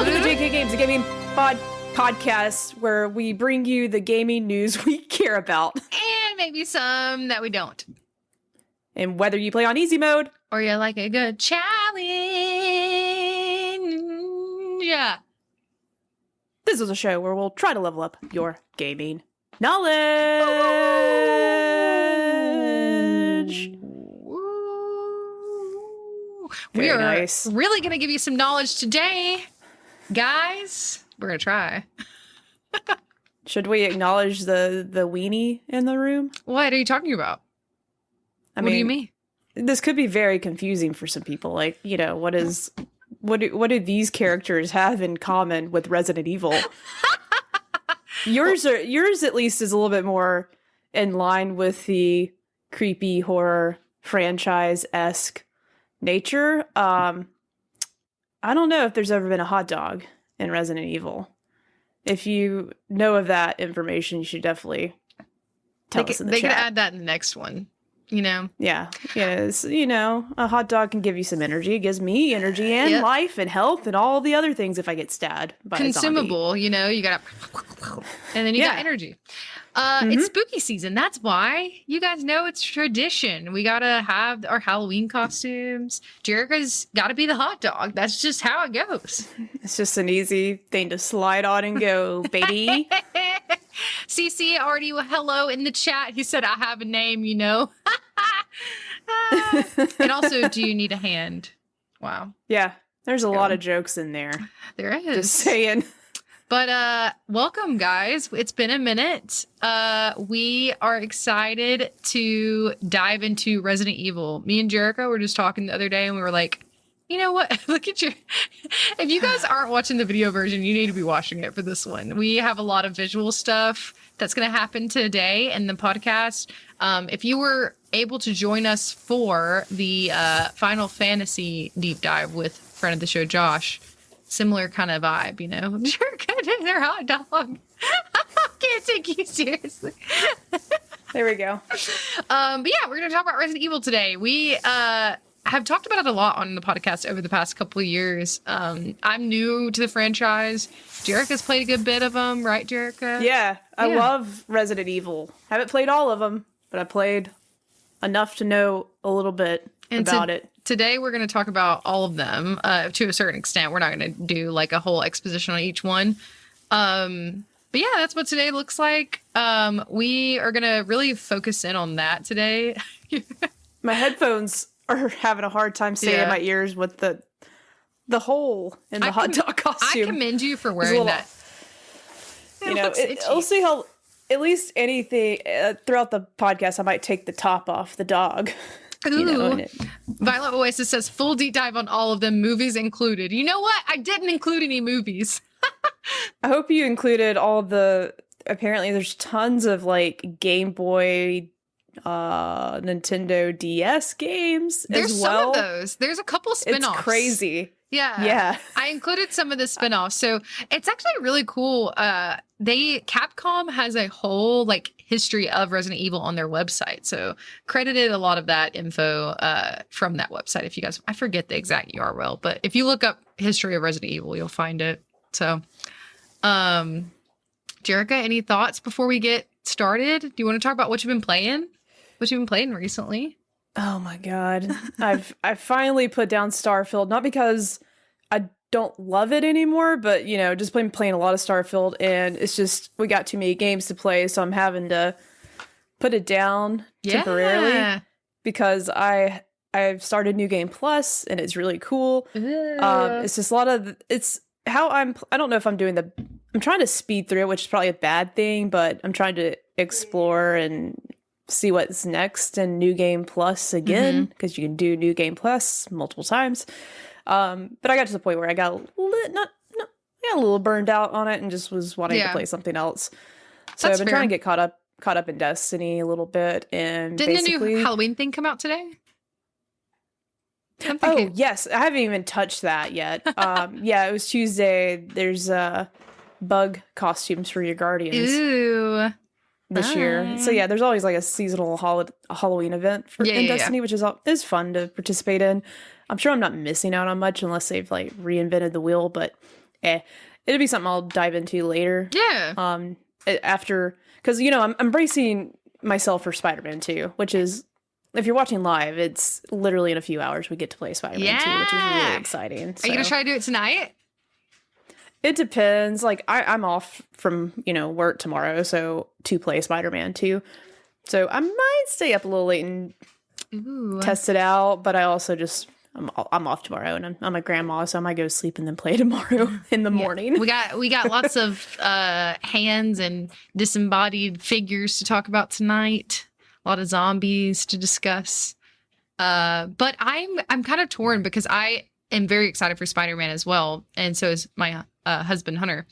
Welcome to JK Games, a gaming podcast where we bring you the gaming news we care about. And maybe some that we don't. And whether you play on easy mode, or you like a good challenge. Yeah. This is a show where we'll try to level up your gaming knowledge. We are nice. Really going to give you some knowledge today, guys. We're going to try. Should we acknowledge the weenie in the room? What are you talking about? What do you mean? This could be very confusing for some people. Like, you know, what do these characters have in common with Resident Evil? Yours at least is a little bit more in line with the creepy horror franchise-esque nature. I don't know if there's ever been a hot dog in Resident Evil. If you know of that information, you should definitely tell us in the chat. They could add that in the next one, you know? Yeah. Yes. You know, a hot dog can give you some energy. It gives me energy and life and health and all the other things if I get stabbed by consumable, a zombie. You know, you got and then you got energy. It's spooky season. That's why. You guys know it's tradition. We got to have our Halloween costumes. Jerica's got to be the hot dog. That's just how it goes. It's just an easy thing to slide on and go, baby. CC already hello in the chat. He said, I have a name, you know. And also, do you need a hand? Wow. Yeah. There's a lot of jokes in there. There is. Just saying. But welcome, guys. It's been a minute. We are excited to dive into Resident Evil. Me and Jerica were just talking the other day, and we were like, you know what? Look at your... If you guys aren't watching the video version, you need to be watching it for this one. We have a lot of visual stuff that's going to happen today in the podcast. If you were able to join us for the Final Fantasy deep dive with friend of the show, Josh, similar kind of vibe, you know? Jerica and their hot dog. I can't take you seriously. There we go. But yeah, we're going to talk about Resident Evil today. We have talked about it a lot on the podcast over the past couple of years. I'm new to the franchise. Jerica's played a good bit of them, right, Jerica? Yeah, I love Resident Evil. Haven't played all of them, but I played enough to know a little bit about it. Today, we're going to talk about all of them to a certain extent. We're not going to do like a whole exposition on each one. But yeah, that's what today looks like. We are going to really focus in on that today. My headphones are having a hard time staying in my ears with the hole in the hot dog costume. I commend you for wearing that. You know, we'll see how, at least anything throughout the podcast, I might take the top off the dog. Ooh. You know, Violet Oasis says full deep dive on all of them, movies included. You know what? I didn't include any movies. I hope you included all the, apparently there's tons of like Game Boy, Nintendo DS games as well. There's some of those. There's a couple spin-offs. It's crazy. Yeah. I included some of the spin-offs. So it's actually really cool. Capcom has a whole like history of Resident Evil on their website. So credited a lot of that info from that website. If you guys, I forget the exact URL, but if you look up history of Resident Evil, you'll find it. So, Jerica, any thoughts before we get started? Do you want to talk about what you've been playing? What you've been playing recently? Oh my god. I've finally put down Starfield, not because I don't love it anymore, but you know, just been playing a lot of Starfield, and it's just we got too many games to play, so I'm having to put it down temporarily because I've started New Game Plus and it's really cool. It's just a lot of I don't know if I'm trying to speed through it, which is probably a bad thing, but I'm trying to explore and see what's next in New Game Plus again, because you can do New Game Plus multiple times. But I got to the point where I got a little burned out on it and just was wanting to play something else. So I've been trying to get caught up in Destiny a little bit. And didn't the new Halloween thing come out today? Oh yes, I haven't even touched that yet. Yeah, it was Tuesday. There's bug costumes for your Guardians. Ooh. This year. So yeah, there's always like a seasonal Halloween event in Destiny, which is fun to participate in. I'm sure I'm not missing out on much unless they've like reinvented the wheel, but it'll be something I'll dive into later. Yeah. After, because I'm bracing myself for Spider-Man 2, which is, if you're watching live, it's literally in a few hours we get to play Spider-Man 2, which is really exciting. Are you gonna try to do it tonight? It depends. Like I'm off from work tomorrow, so to play Spider-Man 2. So I might stay up a little late and test it out, but I also I'm off tomorrow, and I'm a grandma, so I might go sleep and then play tomorrow in the morning. We got lots of hands and disembodied figures to talk about tonight. A lot of zombies to discuss. But I'm kind of torn because I am very excited for Spider-Man as well, and so is my husband Hunter.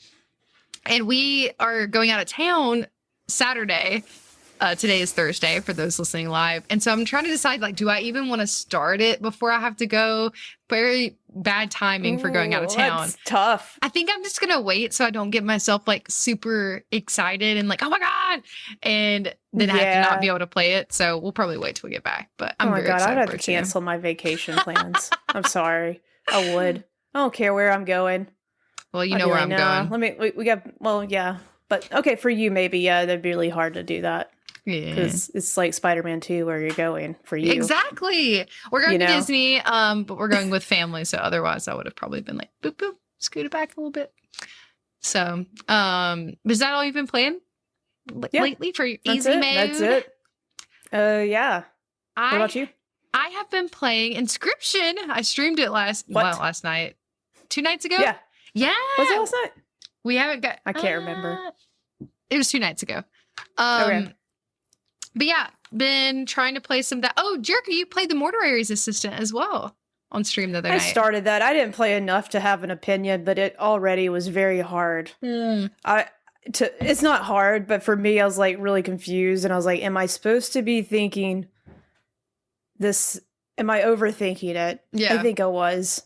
And we are going out of town Saturday. Today is Thursday for those listening live. And so I'm trying to decide, like, do I even want to start it before I have to go? Very bad timing for going out of town. That's tough. I think I'm just going to wait so I don't get myself like super excited and like, oh my God. And then I have to not be able to play it. So we'll probably wait till we get back. But I'm very excited. I'd have to cancel my vacation plans. I'm sorry. I would. I don't care where I'm going. Well, you know where I'm going. We got, well, yeah. But okay, for you, maybe, yeah, that'd be really hard to do that. Yeah. Because it's like Spider-Man 2 where you're going for you. Exactly. We're going to Disney, but we're going with family. So otherwise I would have probably been like, boop, boop, scoot it back a little bit. So, is that all you've been playing lately for your easy mode? That's it. Yeah. What about you? I have been playing Inscription. I streamed it last night. 2 nights ago? Yeah. Yeah. Was it last night? We haven't got... I can't remember. It was 2 nights ago. Okay. But yeah, been trying to play some of that. Oh, Jerica, you played the Mortuary's Assistant as well on stream the other night. I started that. I didn't play enough to have an opinion, but it already was very hard. It's not hard, but for me, I was like really confused, and I was like, "Am I supposed to be thinking this? Am I overthinking it?" Yeah, I think I was.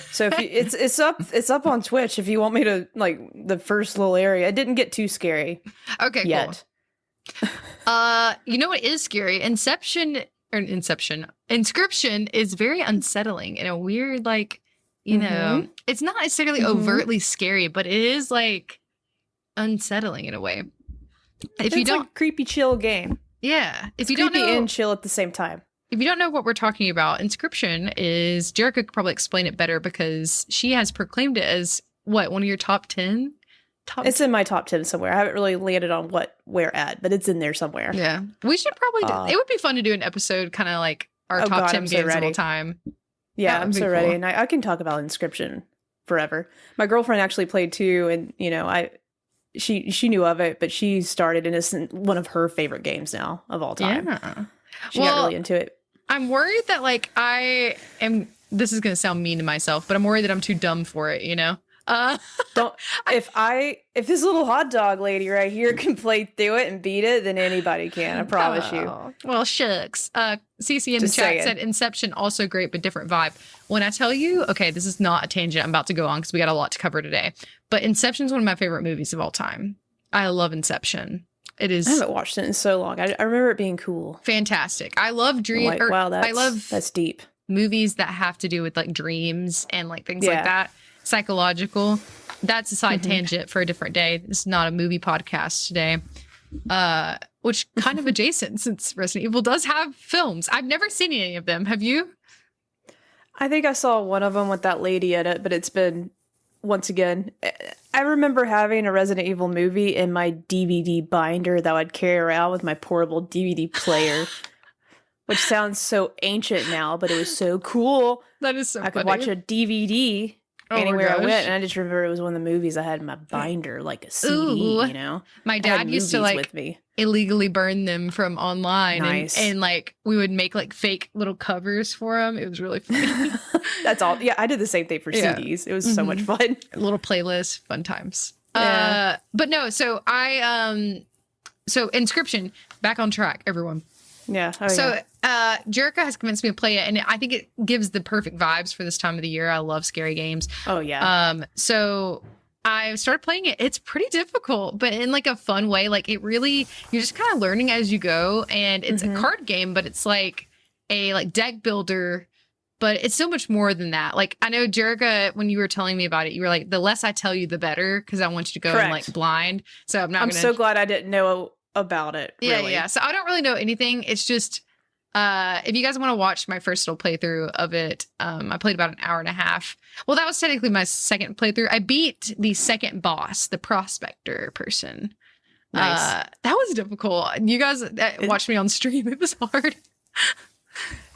So if it's up on Twitch if you want me to, like, the first little area. It didn't get too scary. Okay, yet. Cool. You know what is scary? Inscription is very unsettling in a weird, like, it's not necessarily overtly scary, but it is like unsettling in a way. If you don't, like creepy chill game. Yeah. If you don't know, and chill at the same time. If you don't know what we're talking about, Inscription is, Jerica could probably explain it better because she has proclaimed it as one of your top 10. It's in my top 10 somewhere. I haven't really landed on where at, but it's in there somewhere. Yeah. We should probably do it. Would be fun to do an episode kind of like our top 10 games of all time. Yeah, I'm so ready. And I can talk about Inscription forever. My girlfriend actually played too, and she knew of it, but she started, and it's one of her favorite games now of all time. Yeah. She got really into it. I'm worried that, like, this is going to sound mean to myself, but I'm worried that I'm too dumb for it, If this little hot dog lady right here can play through it and beat it, then anybody can. I promise you. Well, shucks. CC in the chat said Inception also great but different vibe. When I tell you, okay, this is not a tangent I'm about to go on because we got a lot to cover today. But Inception's one of my favorite movies of all time. I love Inception. It is. I haven't watched it in so long. I remember it being cool. Fantastic. I love that's deep. Movies that have to do with like dreams and like things like that. Psychological. That's a side tangent for a different day. This is not a movie podcast today. Which kind of adjacent since Resident Evil does have films. I've never seen any of them. Have you? I think I saw one of them with that lady in it, but it's been, once again, I remember having a Resident Evil movie in my DVD binder that I'd carry around with my portable DVD player, which sounds so ancient now, but it was so cool. That is so funny. I could watch a DVD anywhere I went, and I just remember it was one of the movies I had in my binder, like a CD, My dad used to, like, with me. Illegally burn them from online. Nice. And like, we would make, like, fake little covers for them. It was really funny. That's all. Yeah, I did the same thing for CDs. It was so much fun. A little playlist, fun times. Yeah. But no, so so Inscription, back on track, everyone. Yeah. Jerica has convinced me to play it, and I think it gives the perfect vibes for this time of the year. I love scary games. Oh yeah. So I started playing it. It's pretty difficult, but in like a fun way. Like, it really, you're just kind of learning as you go, and it's a card game, but it's like a deck builder but it's so much more than that. Like, I know, Jerica, when you were telling me about it, you were like, the less I tell you, the better, because I want you to go in like blind. So I'm so glad I didn't know about it. Really. Yeah. So I don't really know anything. It's just, if you guys want to watch my first little playthrough of it, I played about an hour and a half. Well, that was technically my second playthrough. I beat the second boss, the prospector person. Nice. That was difficult. You guys watched me on stream. It was hard.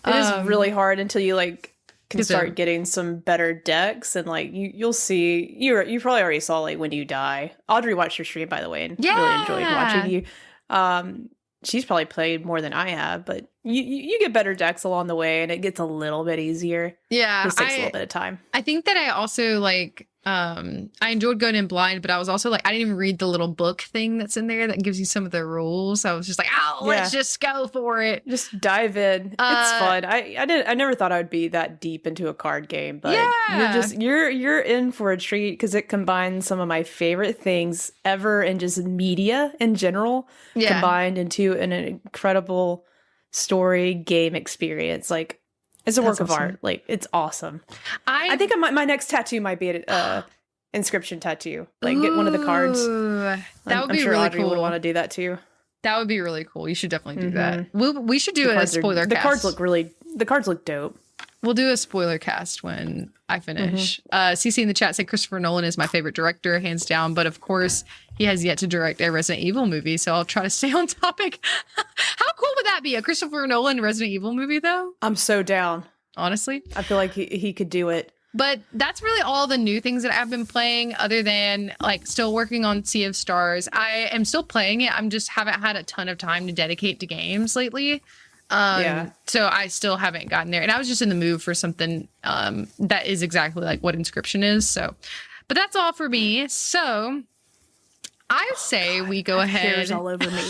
It is really hard until you like can start getting some better decks, and like you'll see. You probably already saw like when you die. Audrey watched your stream, by the way, and really enjoyed watching you. She's probably played more than I have, but you get better decks along the way, and it gets a little bit easier. Yeah, it just takes a little bit of time. I think that I also like. I enjoyed going in blind, but I was also like, I didn't even read the little book thing that's in there that gives you some of the rules. I was just like, let's just go for it. Just dive in. It's fun. I never thought I would be that deep into a card game, but you're in for a treat because it combines some of my favorite things ever and just media in general combined into an incredible story game experience. Like, it's a work of art. Like, it's awesome. I think my next tattoo might be an inscription tattoo. Like, get one of the cards. That would be sure really Audrey cool. would want to do that too. That would be really cool. You should definitely do that. We should do a spoiler cast. The cards look dope. We'll do a spoiler cast when I finish. CC in the chat said Christopher Nolan is my favorite director, hands down. But of course, he has yet to direct a Resident Evil movie, so I'll try to stay on topic. How cool would that be? A Christopher Nolan Resident Evil movie, though? I'm so down. Honestly, I feel like he could do it. But that's really all the new things that I've been playing, other than like still working on Sea of Stars. I am still playing it. I'm just haven't had a ton of time to dedicate to games lately. So I still haven't gotten there. And I was just in the mood for something that is exactly like what Inscription is. So, but that's all for me. So I say we go ahead. Hairs all over me.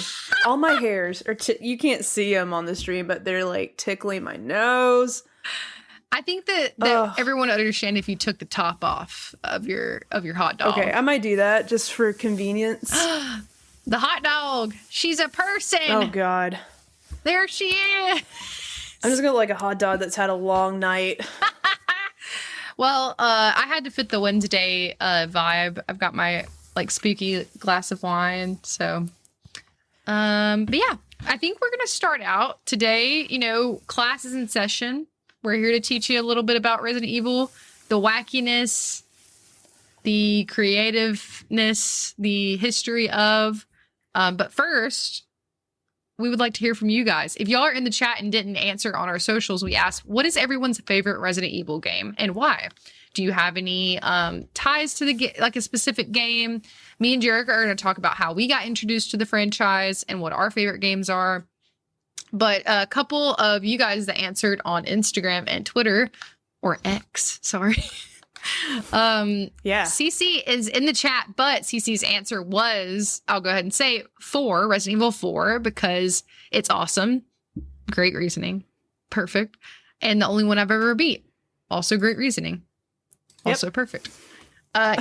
All my hairs are. You can't see them on the stream, but they're like tickling my nose. I think that everyone would understand if you took the top off of your hot dog. Okay, I might do that just for convenience. The hot dog. She's a person. Oh God. There she is. I'm just gonna like a hot dog that's had a long night. Well, I had to fit the Wednesday vibe. I've got my like spooky glass of wine. So, but yeah, I think we're gonna start out today. You know, class is in session. We're here to teach you a little bit about Resident Evil, the wackiness, the creativeness, the history of. But first, we would like to hear from you guys. If y'all are in the chat and didn't answer on our socials, we asked, what is everyone's favorite Resident Evil game and why? Do you have any ties to the like a specific game? Me and Jerica are going to talk about how we got introduced to the franchise and what our favorite games are. But a couple of you guys that answered on Instagram and Twitter, or X, sorry. CC is in the chat, but CC's answer was, I'll go ahead and say 4, Resident Evil 4, because it's awesome. Great reasoning. Perfect. And the only one I've ever beat. Also great reasoning. Also perfect.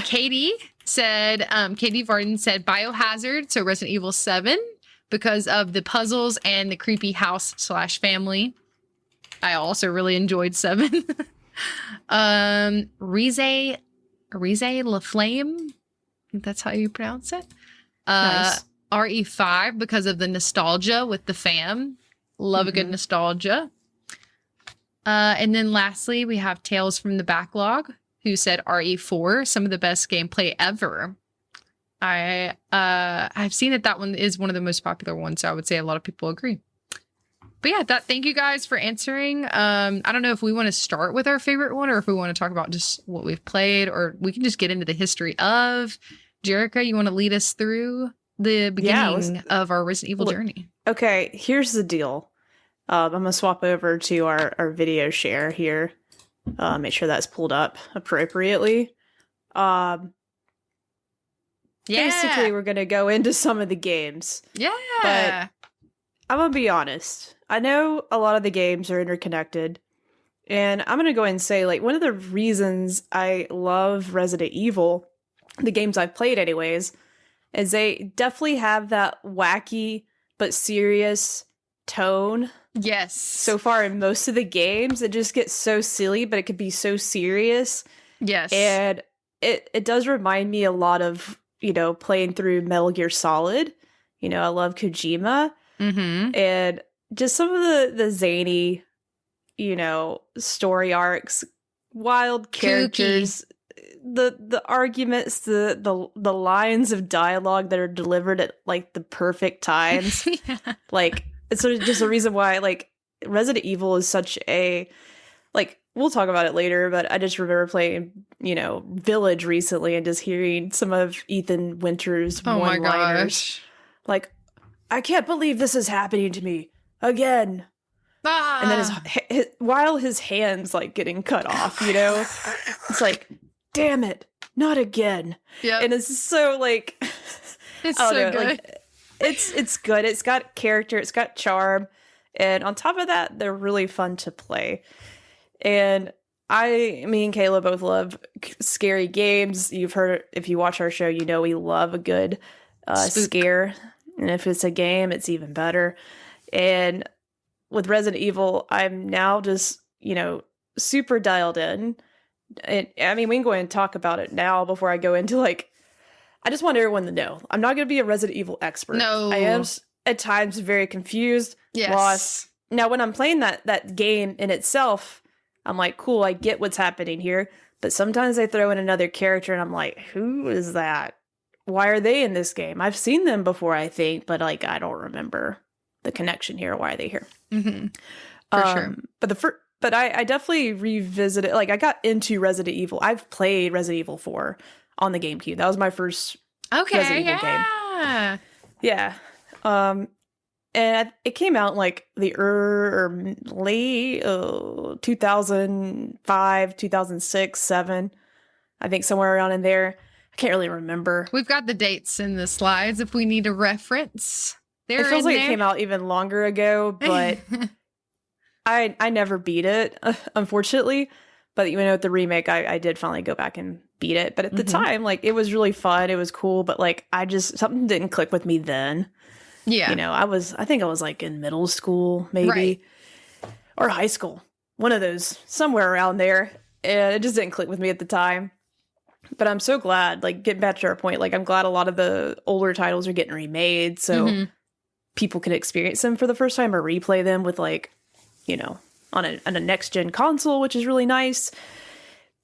Katie said, Katie Varden said Biohazard, so Resident Evil 7, because of the puzzles and the creepy house/family. I also really enjoyed 7. Rize LaFlame, I think that's how you pronounce it. Nice. RE5 because of the nostalgia with the fam. Love a good nostalgia. And then lastly, we have Tales from the Backlog, who said RE4, some of the best gameplay ever. I've seen that one is one of the most popular ones, so I would say a lot of people agree. But yeah, thank you guys for answering. I don't know if we want to start with our favorite one or if we want to talk about just what we've played, or we can just get into the history of. Jerica, you want to lead us through the beginning of our Resident Evil journey? Okay, here's the deal. I'm going to swap over to our video share here. Make sure that's pulled up appropriately. Basically, we're going to go into some of the games. Yeah. But I'm going to be honest. I know a lot of the games are interconnected. And I'm going to go ahead and say, like, one of the reasons I love Resident Evil, the games I've played anyways, is they definitely have that wacky but serious tone Yes. so far in most of the games. It just gets so silly, but it could be so serious. Yes. And it does remind me a lot of, playing through Metal Gear Solid. I love Kojima. Mm-hmm. And just some of the zany, story arcs, wild characters, the arguments, the lines of dialogue that are delivered at like the perfect times. Yeah. Like, it's sort of just a reason why like Resident Evil is such a, like, we'll talk about it later, but I just remember playing, Village recently and just hearing some of Ethan Winters' Oh my one-liners. gosh. Like, I can't believe this is happening to me again. Ah. And then while his hand's like getting cut off, it's like, damn it, not again. Yeah. And it's so like, It's so good. Like, it's good. It's got character. It's got charm. And on top of that, they're really fun to play. And me and Kayla both love scary games. You've heard, if you watch our show, we love a good scare. And if it's a game, it's even better. And with Resident Evil, I'm now just, super dialed in. And I mean, we can go ahead and talk about it now before I go into like, I just want everyone to know, I'm not going to be a Resident Evil expert. No. I am at times very confused, lost. Now, when I'm playing that game in itself, I'm like, cool, I get what's happening here. But sometimes they throw in another character and I'm like, who is that? Why are they in this game? I've seen them before, I think, but like, I don't remember the connection here. Why are they here? Mm-hmm. For sure. But I definitely revisited, like I got into Resident Evil. I've played Resident Evil 4 on the GameCube. That was my first Resident Evil game. Yeah. And it came out in like the late 2005, 2006, 7. I think somewhere around in there. I can't really remember. We've got the dates in the slides if we need a reference. It feels like it came out even longer ago, but I never beat it, unfortunately. But with the remake, I did finally go back and beat it. But at the time, like, it was really fun. It was cool. But like, something didn't click with me then. Yeah. I think I was like in middle school, maybe. Right. Or high school. One of those, somewhere around there. And it just didn't click with me at the time. But I'm so glad, like, getting back to our point, like, I'm glad a lot of the older titles are getting remade so people can experience them for the first time or replay them with, like, on a next-gen console, which is really nice.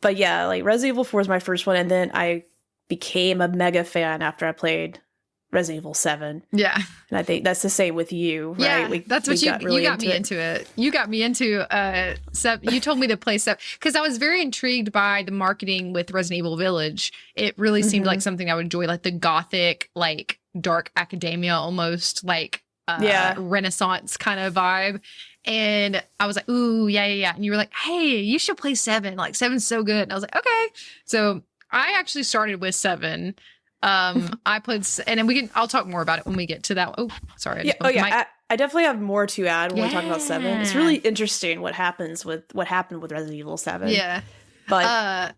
But yeah, like, Resident Evil 4 is my first one, and then I became a mega fan after I played Resident Evil 7. Yeah. And I think that's the same with you, right? Yeah, that's what you got me into it. You got me into 7. You told me to play 7 because I was very intrigued by the marketing with Resident Evil Village. It really seemed like something I would enjoy, like the gothic, like dark academia almost, like Renaissance kind of vibe. And I was like, ooh, yeah. And you were like, hey, you should play 7. Like 7's so good. And I was like, okay. So I actually started with 7. I played, and then I'll talk more about it when we get to that. Oh, sorry. I definitely have more to add when we talk about 7. It's really interesting what happened with Resident Evil 7. Yeah. But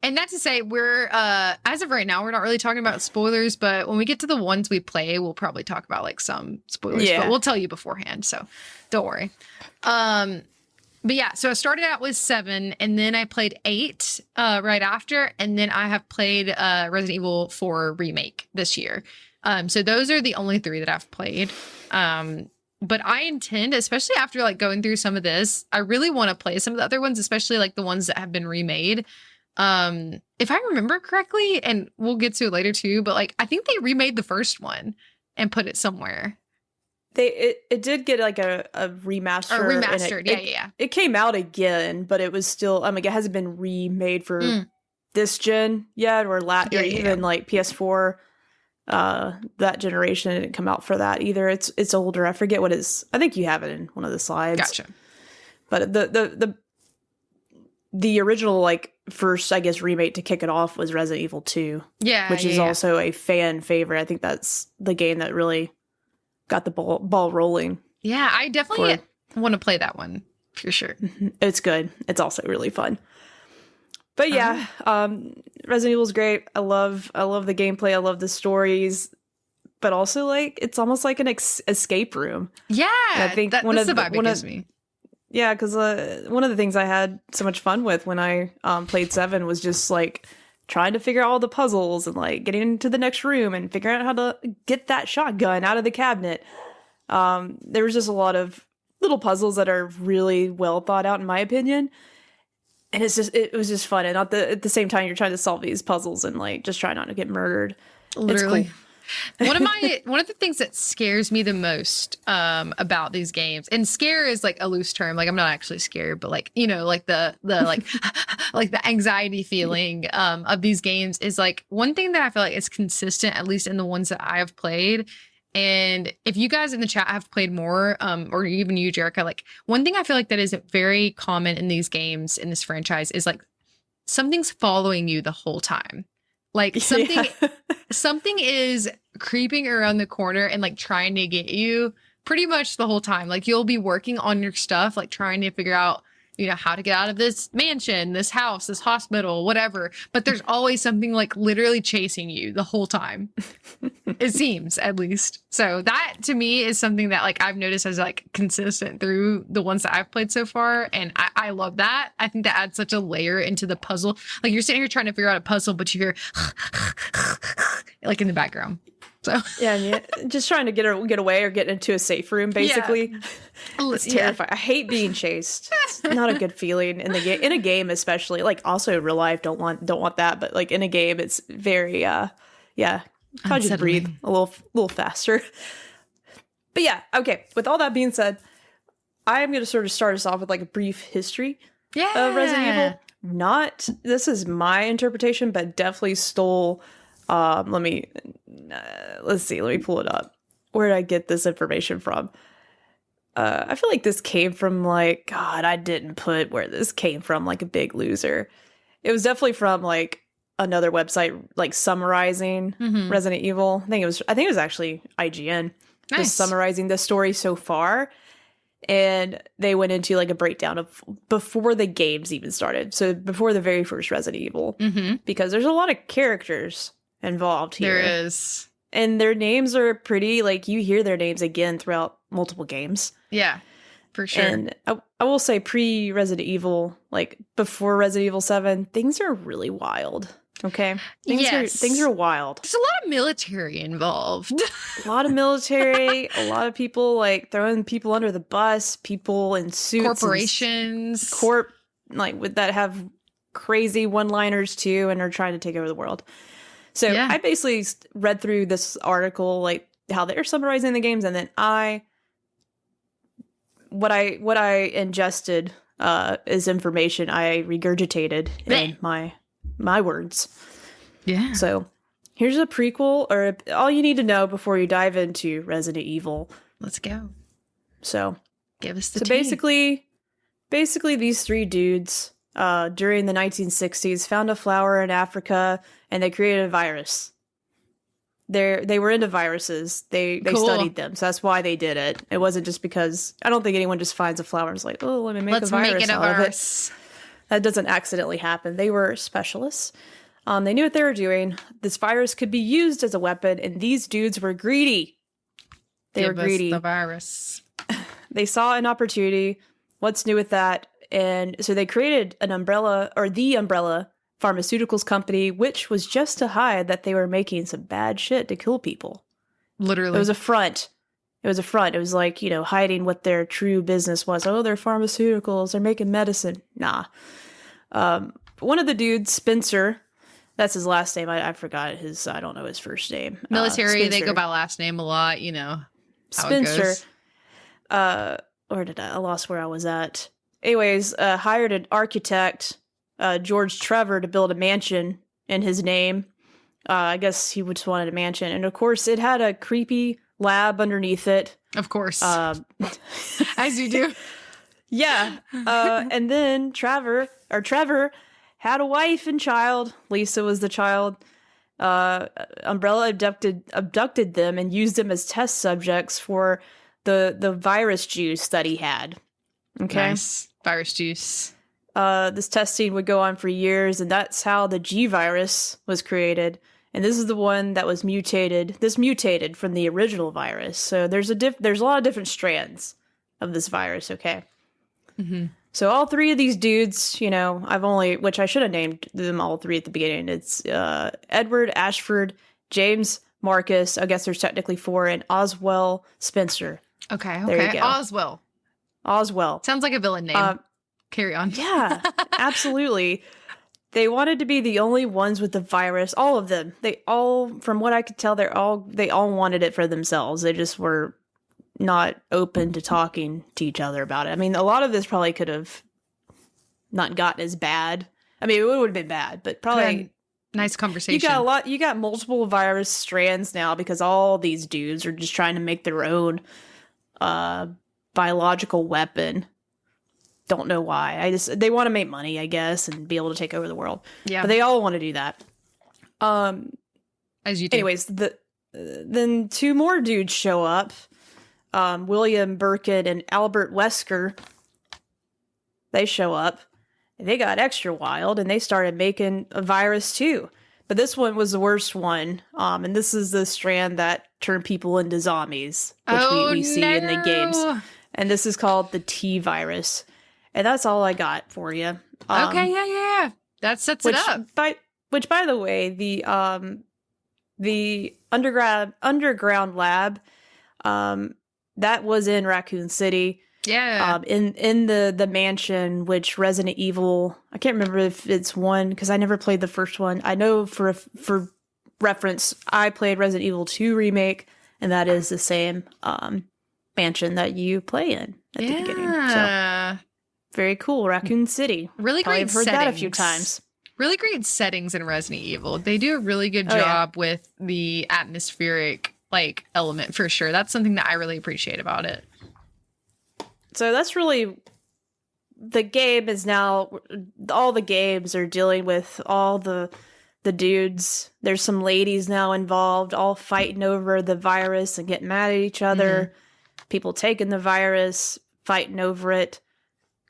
and not to say we're as of right now, we're not really talking about spoilers, but when we get to the ones we play, we'll probably talk about like some spoilers, but we'll tell you beforehand, so don't worry. But yeah, so I started out with 7, and then I played 8 right after, and then I have played Resident Evil 4 Remake this year. So those are the only 3 that I've played. But I intend, especially after like going through some of this, I really want to play some of the other ones, especially like the ones that have been remade. If I remember correctly, and we'll get to it later too, but like I think they remade the first one and put it somewhere. It did get like a remaster. Or remastered, yeah. It came out again, but it was still, it hasn't been remade for this gen yet, or even like PS4. That generation didn't come out for that either. It's older. I forget what I think you have it in one of the slides. Gotcha. But the original, like, first, I guess, remake to kick it off was Resident Evil 2. Yeah. Which is also a fan favorite. I think that's the game that really got the ball rolling. Yeah, I definitely want to play that one for sure. It's good. It's also really fun. But yeah, Resident Evil's great. I love the gameplay. I love the stories. but also like it's almost like an escape room. Yeah, And I think that's the vibe it gives me. Yeah, because one of the things I had so much fun with when I played 7 was just like trying to figure out all the puzzles and like getting into the next room and figuring out how to get that shotgun out of the cabinet. There was just a lot of little puzzles that are really well thought out, in my opinion. And it was just fun. And at the same time, you're trying to solve these puzzles and like just try not to get murdered. Literally. It's cool. One of the things that scares me the most about these games, and scare is like a loose term, like I'm not actually scared, but like, you know, like the like like the anxiety feeling of these games is like one thing that I feel like is consistent, at least in the ones that I have played. And if you guys in the chat have played more, or even you, Jerica, like one thing I feel like that is very common in these games, in this franchise, is like something's following you the whole time. Like something is creeping around the corner and like trying to get you pretty much the whole time. Like you'll be working on your stuff, like trying to figure out, you know, how to get out of this mansion, this house, this hospital, whatever. But there's always something like literally chasing you the whole time. It seems, at least. So that to me is something that like I've noticed as like consistent through the ones that I've played so far. And I love that. I think that adds such a layer into the puzzle. Like you're sitting here trying to figure out a puzzle, but you hear like in the background. So yeah, just trying to get away or get into a safe room, basically. Yeah. It's terrifying. I hate being chased. It's not a good feeling in the game. In a game, especially, like also in real life, don't want that. But like in a game, it's very cause you to breathe a little faster. But yeah, okay. With all that being said, I am going to sort of start us off with like a brief history of Resident Evil. This is my interpretation, but definitely stole. Let's see. Let me pull it up. Where did I get this information from? I feel like this came from like, God, I didn't put where this came from, like a big loser. It was definitely from like another website, like summarizing Resident Evil. I think it was actually IGN. Nice. Was summarizing the story so far. And they went into like a breakdown of before the games even started. So before the very first Resident Evil. Because there's a lot of characters involved here. There is. And their names are pretty, like, you hear their names again throughout multiple games. Yeah, for sure. And I will say pre-Resident Evil, like, before Resident Evil 7, things are really wild. Okay? Things are wild. There's a lot of military involved. A lot of military, a lot of people, like, throwing people under the bus, people in suits. Corporations. That have crazy one-liners, too, and are trying to take over the world. So I basically read through this article, like how they're summarizing the games, and then what I ingested is information I regurgitated in my words. Yeah. So here's a prequel, or all you need to know before you dive into Resident Evil. Let's go. So give us the tea. Basically these three dudes during the 1960s found a flower in Africa. And they created a virus. They were into viruses. They studied them, so that's why they did it. It wasn't just because I don't think anyone just finds a flower and is like, oh, let me make a virus out of it. That doesn't accidentally happen. They were specialists. They knew what they were doing. This virus could be used as a weapon, and these dudes were greedy. They were greedy. The virus. They saw an opportunity. What's new with that? And so they created the Umbrella Pharmaceuticals company, which was just to hide that they were making some bad shit to kill people. Literally. It was a front. It was like, you know, hiding what their true business was. Oh, they're pharmaceuticals. They're making medicine. Nah. One of the dudes, Spencer, that's his last name. I forgot I don't know his first name. Military, they go by last name a lot, you know. Spencer. I lost where I was at. Anyways, hired an architect, George Trevor, to build a mansion in his name. I guess he just wanted a mansion. And of course, it had a creepy lab underneath it. Of course. As you do. Yeah. And then Trevor had a wife and child. Lisa was the child. Umbrella abducted them and used them as test subjects for the virus juice that he had. Okay. Nice. Virus juice. This testing would go on for years, and that's how the G virus was created. And this is the one that was mutated. This mutated from the original virus. So there's a lot of different strands of this virus, okay? Mm-hmm. So all three of these dudes, which I should have named them all three at the beginning. It's Edward, Ashford, James, Marcus. I guess there's technically four, and Oswell Spencer. Okay. There you go. Oswell. Sounds like a villain name. Carry on. Yeah, absolutely. They wanted to be the only ones with the virus. All of them. They all, from what I could tell, they all wanted it for themselves. They just were not open to talking to each other about it. I mean, a lot of this probably could have not gotten as bad. I mean, it would have been bad, but probably nice conversation. You got multiple virus strands now because all these dudes are just trying to make their own biological weapon. Don't know why. They want to make money, I guess, and be able to take over the world. Yeah. But they all want to do that. As you do. Anyways, then two more dudes show up. William Birkin and Albert Wesker. They show up. They got extra wild, and they started making a virus too. But this one was the worst one. And this is the strand that turned people into zombies, which we see in the games. And this is called the T virus. And that's all I got for you. Okay, yeah. That sets it up. Which, by the way, the underground lab, that was in Raccoon City. Yeah. In the mansion, which Resident Evil, I can't remember if it's one because I never played the first one. I know for reference, I played Resident Evil 2 remake, and that is the same mansion that you play in at the beginning. So. Very cool, Raccoon City. Really great I've heard settings. that a few times. Really great settings in Resident Evil. They do a really good job with the atmospheric element for sure. That's something that I really appreciate about it. So that's really the game is now. All the games are dealing with all the dudes. There's some ladies now involved, all fighting over the virus and getting mad at each other. Mm-hmm. People taking the virus, fighting over it.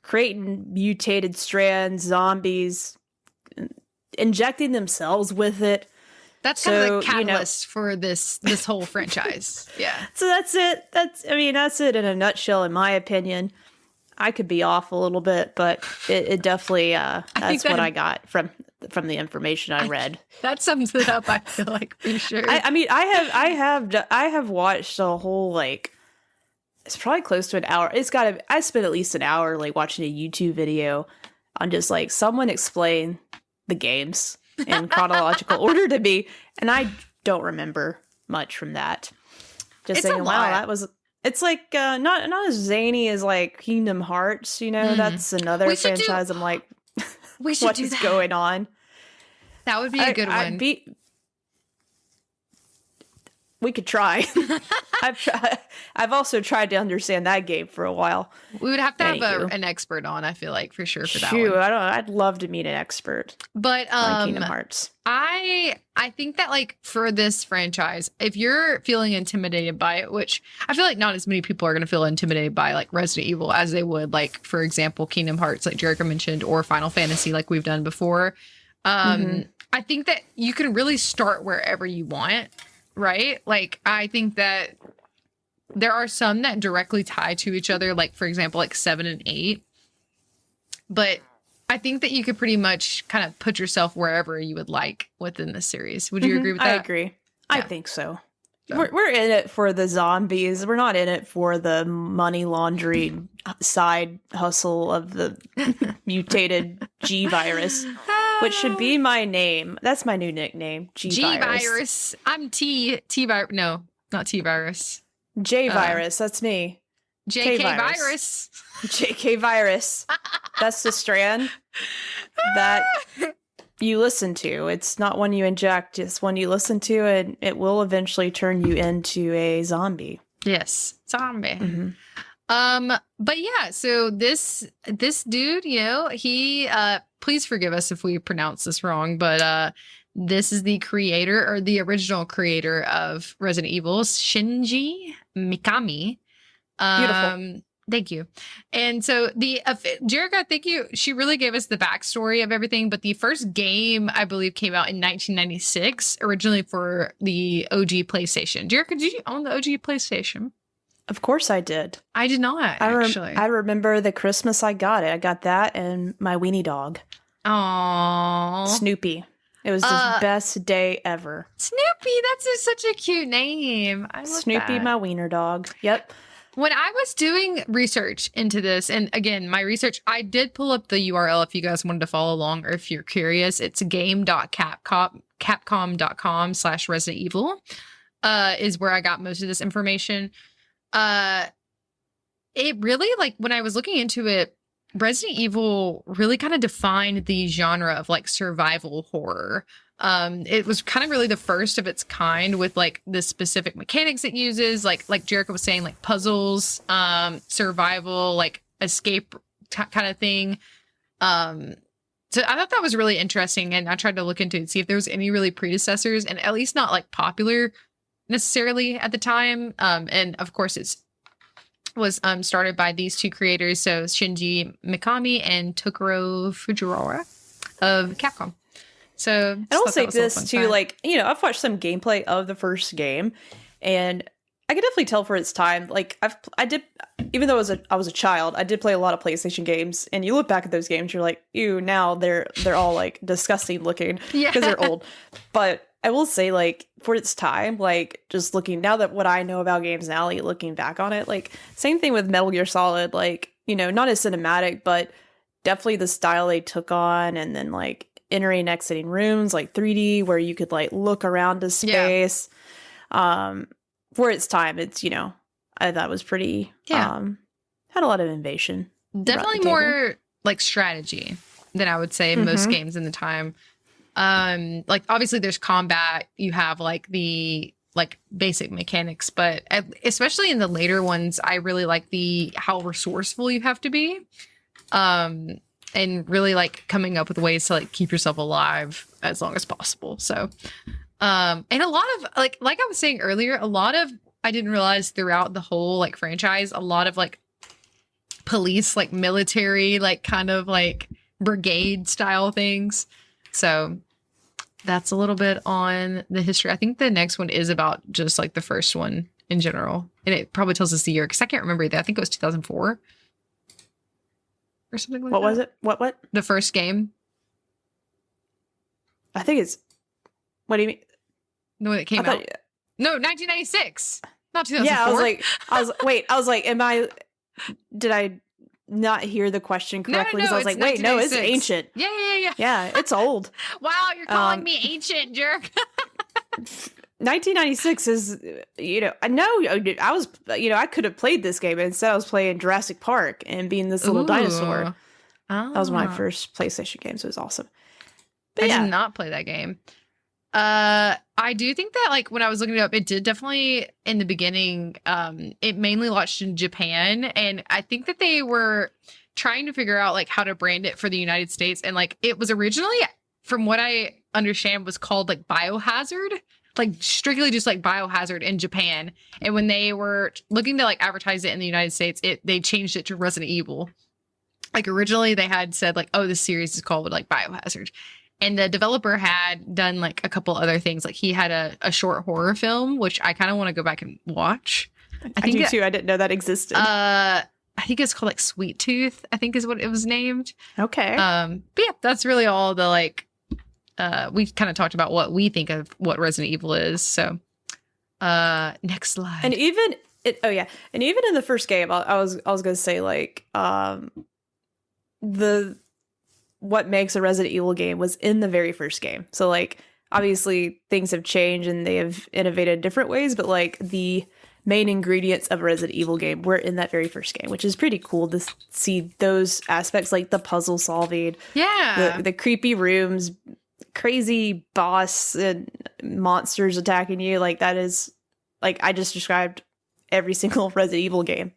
Creating mutated strands, zombies, injecting themselves with it. That's kind of the catalyst for this whole franchise. Yeah. So that's it. That's it in a nutshell, in my opinion. I could be off a little bit, but it definitely that's what I got from the information I read. That sums it up. I feel like for sure. I have watched a whole it's probably close to an hour. I spent at least an hour watching a YouTube video on just someone explain the games in chronological order to me, and I don't remember much from that. Just saying, wow, that was. It's not as zany as Kingdom Hearts. That's another franchise. I'm like, we should what is going on? That would be a good one. We could try. I've also tried to understand that game for a while. We would have to have an expert on, I feel like, for sure, for that one. I'd love to meet an expert. But on Kingdom Hearts. I think that for this franchise, if you're feeling intimidated by it, which I feel like not as many people are going to feel intimidated by Resident Evil as they would for example, Kingdom Hearts, like Jerica mentioned, or Final Fantasy, like we've done before. I think that you can really start wherever you want. Right? I think that there are some that directly tie to each other, for example, 7 and 8. But I think that you could pretty much kind of put yourself wherever you would like within the series. Would you agree with that? I agree. Yeah. I think so. We're in it for the zombies. We're not in it for the money laundering side hustle of the mutated G virus. Which should be my name. That's my new nickname. G-Virus. I'm T-Virus. No, not T-Virus. J-Virus. That's me. JK Virus. JK Virus. That's the strand that you listen to. It's not one you inject. It's one you listen to, and it will eventually turn you into a zombie. Yes. Zombie. Mm-hmm. But yeah, so this dude, he please forgive us if we pronounce this wrong, but this is the creator or the original creator of Resident Evil, Shinji Mikami. Beautiful. Thank you. And so Jerica, thank you. She really gave us the backstory of everything. But the first game, I believe, came out in 1996, originally for the OG PlayStation. Jerica, did you own the OG PlayStation? Of course I did. I did not, actually. I remember the Christmas I got it. I got that and my weenie dog. Aww. Snoopy. It was the best day ever. Snoopy, such a cute name. I love Snoopy, that. my wiener dog. Yep. When I was doing research into this, and again, my research, I did pull up the URL if you guys wanted to follow along or if you're curious. It's game.capcom.com/Resident Evil is where I got most of this information. It really, like, when I was looking into it, Resident Evil really kind of defined the genre of like survival horror. It was kind of really the first of its kind with like the specific mechanics it uses, like Jerica was saying, like puzzles, survival, like escape kind of thing. So I thought that was really interesting, and I tried to look into it, see if there was any really predecessors, and at least not like popular necessarily at the time. And of course it was started by these two creators, so Shinji Mikami and Tokuro Fujiwara of Capcom. So and I'll say this too, like, you know, I've watched some gameplay of the first game, and I could definitely tell for its time. Like I did, even though I was a child, I did play a lot of PlayStation games, and you look back at those games, you're like, ew, now they're all like disgusting looking because they're old. But I will say, like, for its time, like, just looking now that what I know about games now, like, looking back on it, like, same thing with Metal Gear Solid, like, you know, not as cinematic, but definitely the style they took on, and then like entering and exiting rooms, like 3D, where you could like look around to space. For its time, it's, you know, I thought it was pretty, had a lot of innovation. Definitely more like strategy than I would say most games in the time. Like obviously there's combat, you have like the like basic mechanics, but especially in the later ones, I really like how resourceful you have to be. And really like coming up with ways to like keep yourself alive as long as possible. So, and a lot of like I was saying earlier, I didn't realize throughout the whole like franchise, a lot of like police, like military, like kind of like brigade style things. So that's a little bit on the history. I think the next one is about just like the first one in general. And it probably tells us the year, because I can't remember either. I think it was 2004 or something like that. What was it? What? The first game. I think it's, what do you mean? The one that came out. No, 1996. Not 2004. Yeah, I was like, did I not hear the question correctly? Because I was like, wait, no, it's ancient. Yeah. Yeah, it's old. Wow, you're calling me ancient, jerk. 1996 is, you know, I know I was, you know, I could have played this game, and instead I was playing Jurassic Park and being this little dinosaur. That was my first PlayStation game, so it was awesome. But I did not play that game. I do think that like when I was looking it up, it did definitely in the beginning, it mainly launched in Japan, and I think that they were trying to figure out like how to brand it for the United States, and like it was originally, from what I understand, was called like Biohazard, like strictly just like Biohazard in Japan. And when they were looking to like advertise it in the United States, they changed it to Resident Evil. Like originally they had said like, oh, this series is called like Biohazard. And the developer had done like a couple other things. Like he had a short horror film, which I kind of want to go back and watch. I do too. I didn't know that existed. I think it's called like Sweet Tooth, I think is what it was named. Okay. But yeah, that's really all the like, we kind of talked about what we think of what Resident Evil is. So next slide. And even in the first game, I was gonna say like what makes a Resident Evil game was in the very first game. So like obviously things have changed and they have innovated in different ways, but like the main ingredients of a Resident Evil game were in that very first game, which is pretty cool to see those aspects, like the puzzle solving, the creepy rooms, crazy boss and monsters attacking you. Like that is like I just described every single Resident Evil game.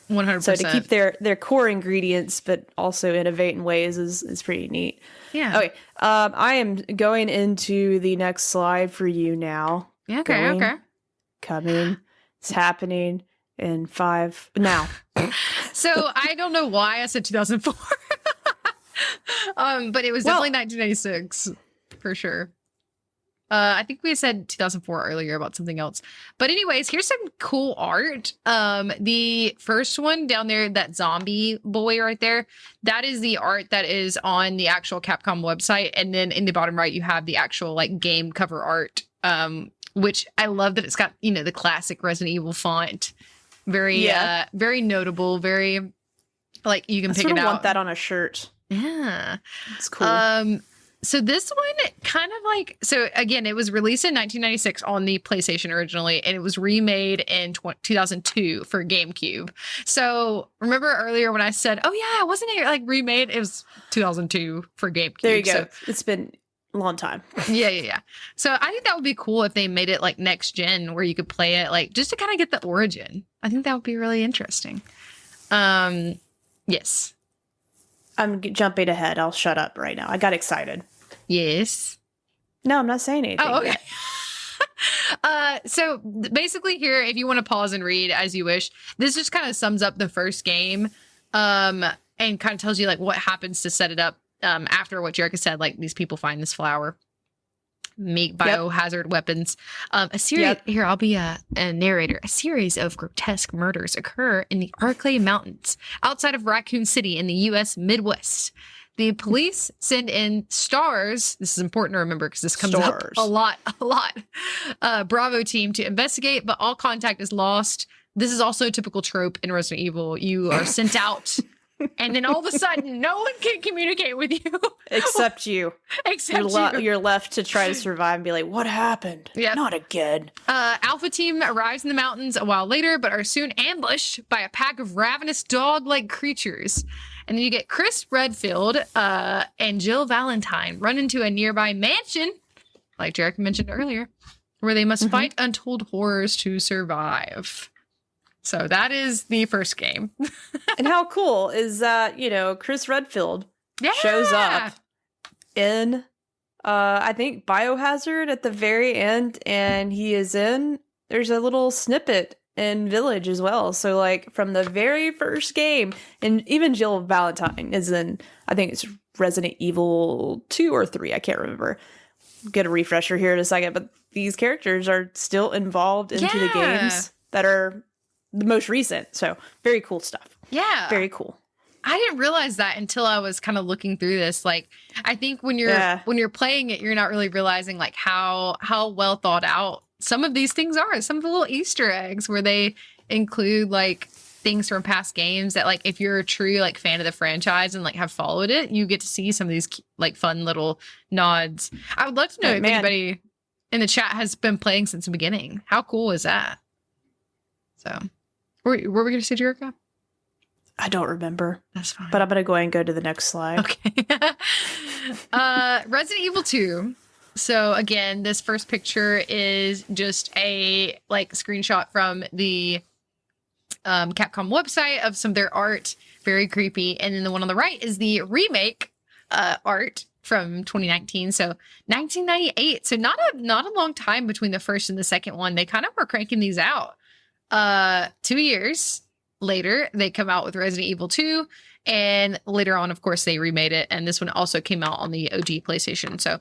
100%. So to keep their core ingredients but also innovate in ways is pretty neat. Yeah. Okay. I am going into the next slide for you now. Okay. Coming. It's happening. and 5 now. So I don't know why I said 2004. But it was definitely 1996 for sure. I think we said 2004 earlier about something else. But anyways, here's some cool art. The first one down there, that zombie boy right there, that is the art that is on the actual Capcom website. And then in the bottom right, you have the actual like game cover art, which I love that it's got, you know, the classic Resident Evil font. Very, very notable, very like you can pick it out. I want that on a shirt. Yeah. It's cool. So this one kind of like, so again, it was released in 1996 on the PlayStation originally, and it was remade in 2002 for GameCube. So remember earlier when I said, oh yeah, wasn't it like remade? It was 2002 for GameCube. There you go. So, it's been a long time. Yeah. So I think that would be cool if they made it like next gen where you could play it like just to kind of get the origin. I think that would be really interesting. Yes. I'm jumping ahead. I'll shut up right now. I got excited. Yes. No, I'm not saying anything. Oh, okay. So basically here, if you want to pause and read as you wish, this just kind of sums up the first game and kind of tells you like what happens to set it up after what Jerica said, like these people find this flower, make biohazard weapons. A series here, I'll be a narrator. A series of grotesque murders occur in the Arklay Mountains outside of Raccoon City in the U.S. Midwest. The police send in STARS. This is important to remember because this comes up a lot. Bravo team to investigate, but all contact is lost. This is also a typical trope in Resident Evil. You are sent out, and then all of a sudden, no one can communicate with you except you. Except you're left to try to survive and be like, "What happened? Yep. Not again." Alpha team arrives in the mountains a while later, but are soon ambushed by a pack of ravenous dog-like creatures. And then you get Chris Redfield and Jill Valentine run into a nearby mansion, like Jerica mentioned earlier, where they must fight untold horrors to survive. So that is the first game. And how cool is that, you know, Chris Redfield shows up in, I think, Biohazard at the very end, and there's a little snippet in Village as well. So like from the very first game, and even Jill Valentine is in, I think it's Resident Evil 2 or 3, I can't remember. Get a refresher here in a second, but these characters are still involved into the games that are the most recent. So very cool stuff. Yeah. Very cool. I didn't realize that until I was kind of looking through this. Like, I think when you're playing it, you're not really realizing like how well thought out some of these things are. Some of the little Easter eggs where they include like things from past games that like if you're a true like fan of the franchise and like have followed it, you get to see some of these like fun little nods. I would love to know if anybody in the chat has been playing since the beginning. How cool is that? So, were we going to say Jerica? I don't remember. That's fine. But I'm going to go ahead and go to the next slide. Okay. Resident Evil 2. So again, this first picture is just a like screenshot from the Capcom website of some of their art. Very creepy. And then the one on the right is the remake art from 2019. So 1998. So not a long time between the first and the second one. They kind of were cranking these out. 2 years later, they come out with Resident Evil 2. And later on, of course, they remade it. And this one also came out on the OG PlayStation. So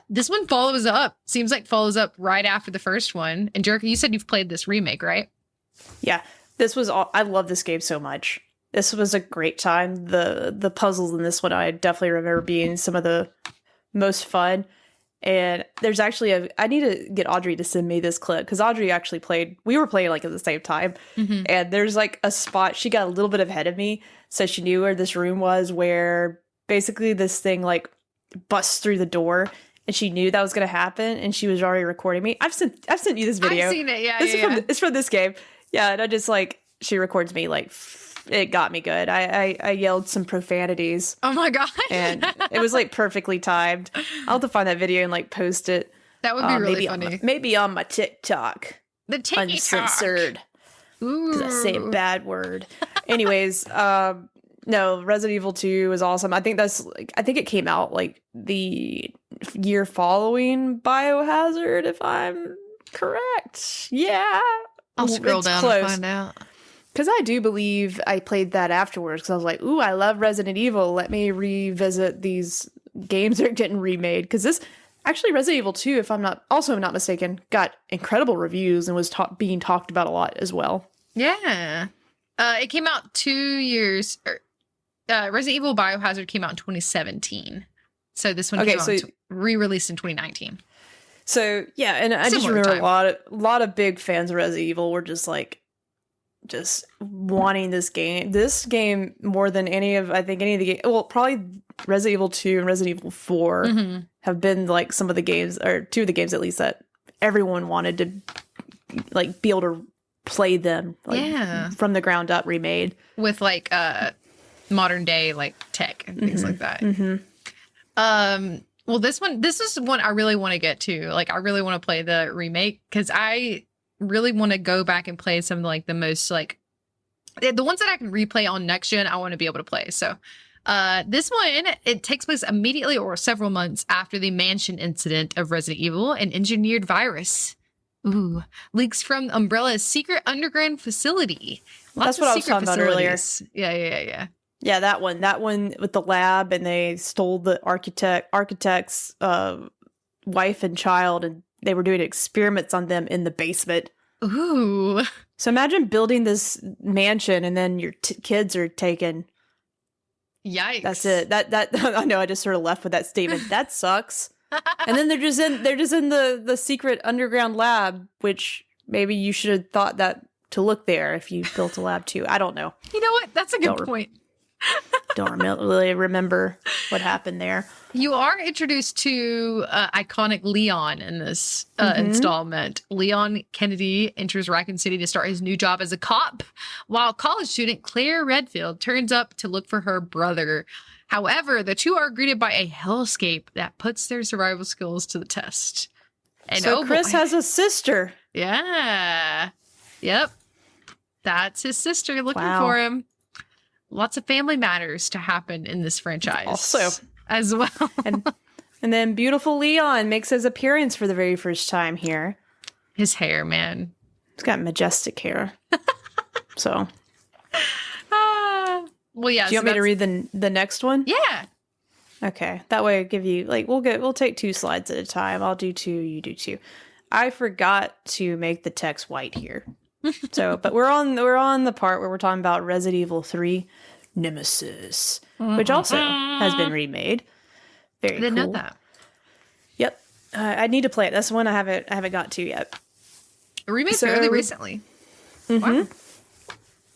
this one follows up right after the first one. And Jerica, you said you've played this remake, right? Yeah, I love this game so much. This was a great time. The puzzles in this one, I definitely remember being some of the most fun. And there's actually I need to get Audrey to send me this clip because Audrey actually we were playing like at the same time. Mm-hmm. And there's like a spot, she got a little bit ahead of me. So she knew where this room was where basically this thing like busts through the door and she knew that was going to happen. And she was already recording me. I've sent you this video. I've seen it. Yeah. It's from this game. Yeah. And I just like, she records me like, it got me good. I yelled some profanities. Oh my God. And it was like perfectly timed. I'll have to find that video and like post it. That would be really funny. Maybe on my TikTok. The TikTok. Uncensored. Because I say a bad word. Anyways, no, Resident Evil 2 is awesome. I think it came out like the year following Biohazard, if I'm correct. Yeah. I'll scroll it's down close. and find out. Because I do believe I played that afterwards because I was like, ooh, I love Resident Evil. Let me revisit these games that are getting remade. Because this, actually, Resident Evil 2, if I'm not mistaken, got incredible reviews and was being talked about a lot as well. Yeah. It came out 2 years. Resident Evil Biohazard came out in 2017. So this one came out re-released in 2019. So, yeah, and I just remember a lot of big fans of Resident Evil were just like, just wanting this game more than any of the games. Well, probably Resident Evil 2 and Resident Evil 4 have been like some of the games, or two of the games at least, that everyone wanted to like be able to play them from the ground up remade with like modern day like tech and things like that. Well, this is one I really want to get to. Like, I really want to play the remake because I really want to go back and play some of like the most like the ones that I can replay on next gen. I want to be able to play. So this one, it takes place immediately or several months after the mansion incident of Resident Evil. An engineered virus leaks from Umbrella's secret underground facility. That's what I was talking about earlier. Yeah, that one with the lab, and they stole the architect's wife and child, and they were doing experiments on them in the basement. Ooh. So imagine building this mansion and then your kids are taken. Yikes. That's it. That I know I just sort of left with that statement. That sucks. And then they're just in the secret underground lab, which maybe you should have thought that to look there if you built a lab too. I don't know. You know what? That's a good point. Don't really remember what happened there. You are introduced to iconic Leon in this installment. Leon Kennedy enters Raccoon City to start his new job as a cop, while college student Claire Redfield turns up to look for her brother. However, the two are greeted by a hellscape that puts their survival skills to the test. And so Chris has a sister. Yeah. Yep. That's his sister looking for him. Lots of family matters to happen in this franchise. Also. As well. and then beautiful Leon makes his appearance for the very first time here. His hair, man. He's got majestic hair. So. Well, yeah. Do you want me to read the next one? Yeah. Okay. That way I give you, like, we'll take 2 slides at a time. I'll do 2, you do 2. I forgot to make the text white here. So, but we're on the part where we're talking about Resident Evil 3 Nemesis, which also has been remade. Very cool. I didn't know that. Yep. I need to play it. That's the one I haven't got to yet. Remade fairly recently. Wow.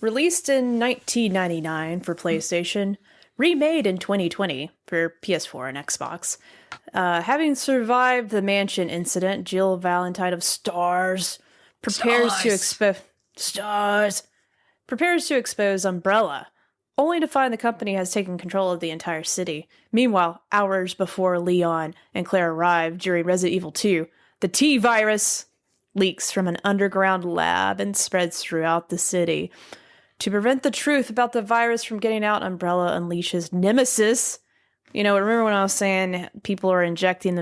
Released in 1999 for PlayStation, remade in 2020 for PS4 and Xbox. Having survived the mansion incident, Jill Valentine of Stars prepares to expose Umbrella, only to find the company has taken control of the entire city. Meanwhile, hours before Leon and Claire arrive during Resident Evil 2, the T-virus leaks from an underground lab and spreads throughout the city. To prevent the truth about the virus from getting out, Umbrella unleashes Nemesis. You know, remember when I was saying people are injecting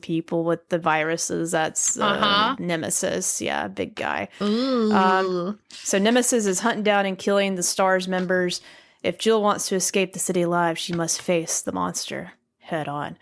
people with the viruses? That's Nemesis. Yeah, big guy. Ooh. So Nemesis is hunting down and killing the STARS members. If Jill wants to escape the city alive, she must face the monster head on.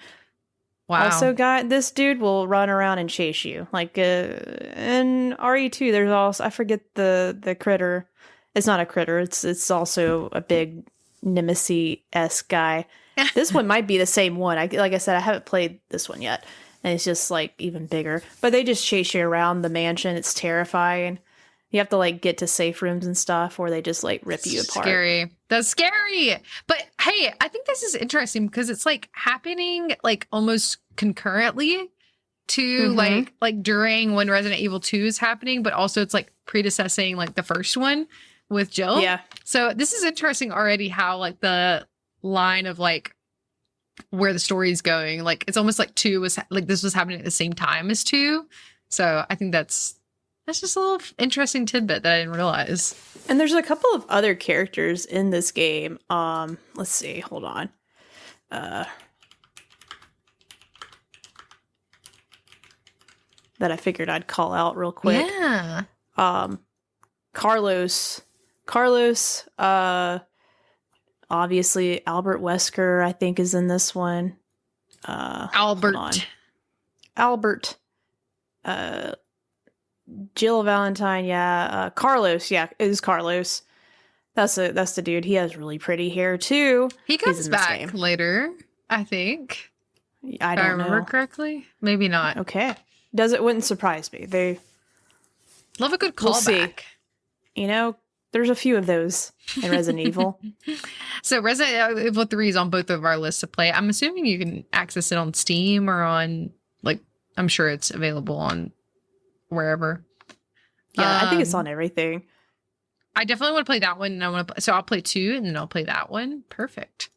Wow. Also, this dude will run around and chase you. Like in RE2, there's also, I forget the critter. It's not a critter. It's also a big Nemesis-esque guy. This one might be the same one. Like I said, I haven't played this one yet. And it's just like even bigger. But they just chase you around the mansion. It's terrifying. You have to like get to safe rooms and stuff, or they just like rip you apart. Scary. That's scary. But hey, I think this is interesting because it's like happening like almost concurrently to like during when Resident Evil 2 is happening, but also it's like predecessing like the first one with Jill. Yeah. So this is interesting already how like the line of like where the story is going, like it's almost like 2 was like this was happening at the same time as 2. So I think that's just a little interesting tidbit that I didn't realize. And there's a couple of other characters in this game. Let's see, hold on. That I figured I'd call out real quick. Yeah. Um, Carlos, obviously Albert Wesker, I think, is in this one. Hold on. Albert, Jill Valentine, yeah. Carlos, yeah, it is Carlos. That's the dude. He has really pretty hair too. He comes back later, I think. I don't know. If I remember correctly. Maybe not. Okay. Wouldn't surprise me. They love a good callback. You know, there's a few of those in Resident Evil. So Resident Evil 3 is on both of our lists to play. I'm assuming you can access it on Steam or on, like, I'm sure it's available on wherever. Yeah, I think it's on everything. I definitely want to play that one, and so I'll play 2 and then I'll play that one. Perfect.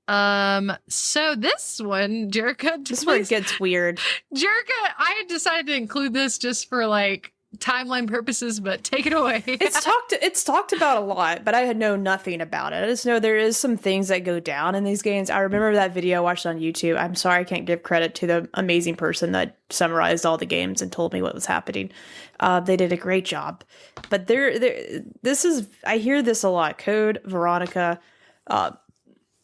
So this one, Jerica, this one gets weird. Jerica, I had decided to include this just for like timeline purposes, but take it away. It's talked about a lot, but I had known nothing about it. I just know there is some things that go down in these games. I remember that video I watched on YouTube. I'm sorry I can't give credit to the amazing person that summarized all the games and told me what was happening. They did a great job. But I hear this a lot. Code Veronica.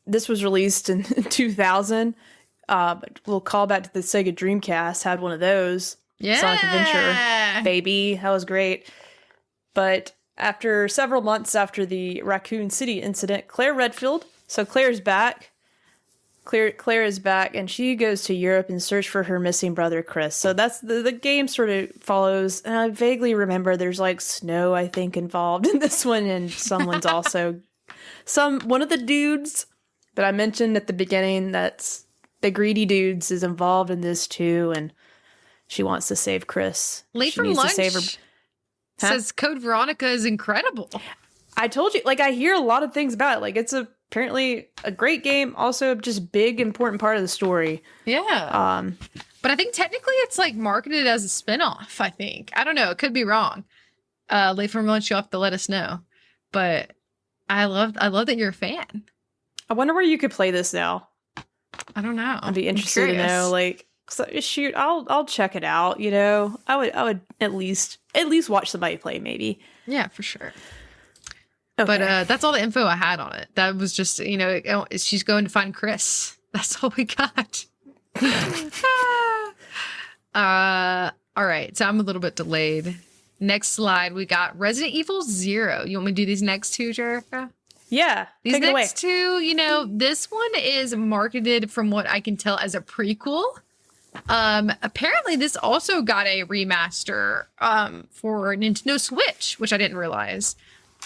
This was released in 2000. But we'll call back to the Sega Dreamcast. Had one of those. Yeah. Sonic Adventure, baby. That was great. But after several months after the Raccoon City incident, Claire Redfield, so Claire's back. Claire is back, and she goes to Europe in search for her missing brother, Chris. So that's the game sort of follows. And I vaguely remember there's like snow, I think, involved in this one, and someone's also one of the dudes that I mentioned at the beginning. That's the greedy dudes is involved in this too, and she wants to save Chris. Late from lunch says Code Veronica is incredible. I told you, like, I hear a lot of things about it. Like, it's apparently a great game, also just big, important part of the story. Yeah. But I think technically it's like marketed as a spinoff, I think. I don't know. It could be wrong. Late from lunch, you'll have to let us know. But I love that you're a fan. I wonder where you could play this now. I don't know. I'd be interested to know, like, shoot, I'll check it out. You know, I would at least watch somebody play, maybe. Yeah, for sure. Okay. But that's all the info I had on it. That was just, she's going to find Chris. That's all we got. All right. So I'm a little bit delayed. Next slide, we got Resident Evil 0. You want me to do these next two, Jerica? Yeah. These next two, this one is marketed, from what I can tell, as a prequel. Apparently this also got a remaster for Nintendo Switch, which I didn't realize.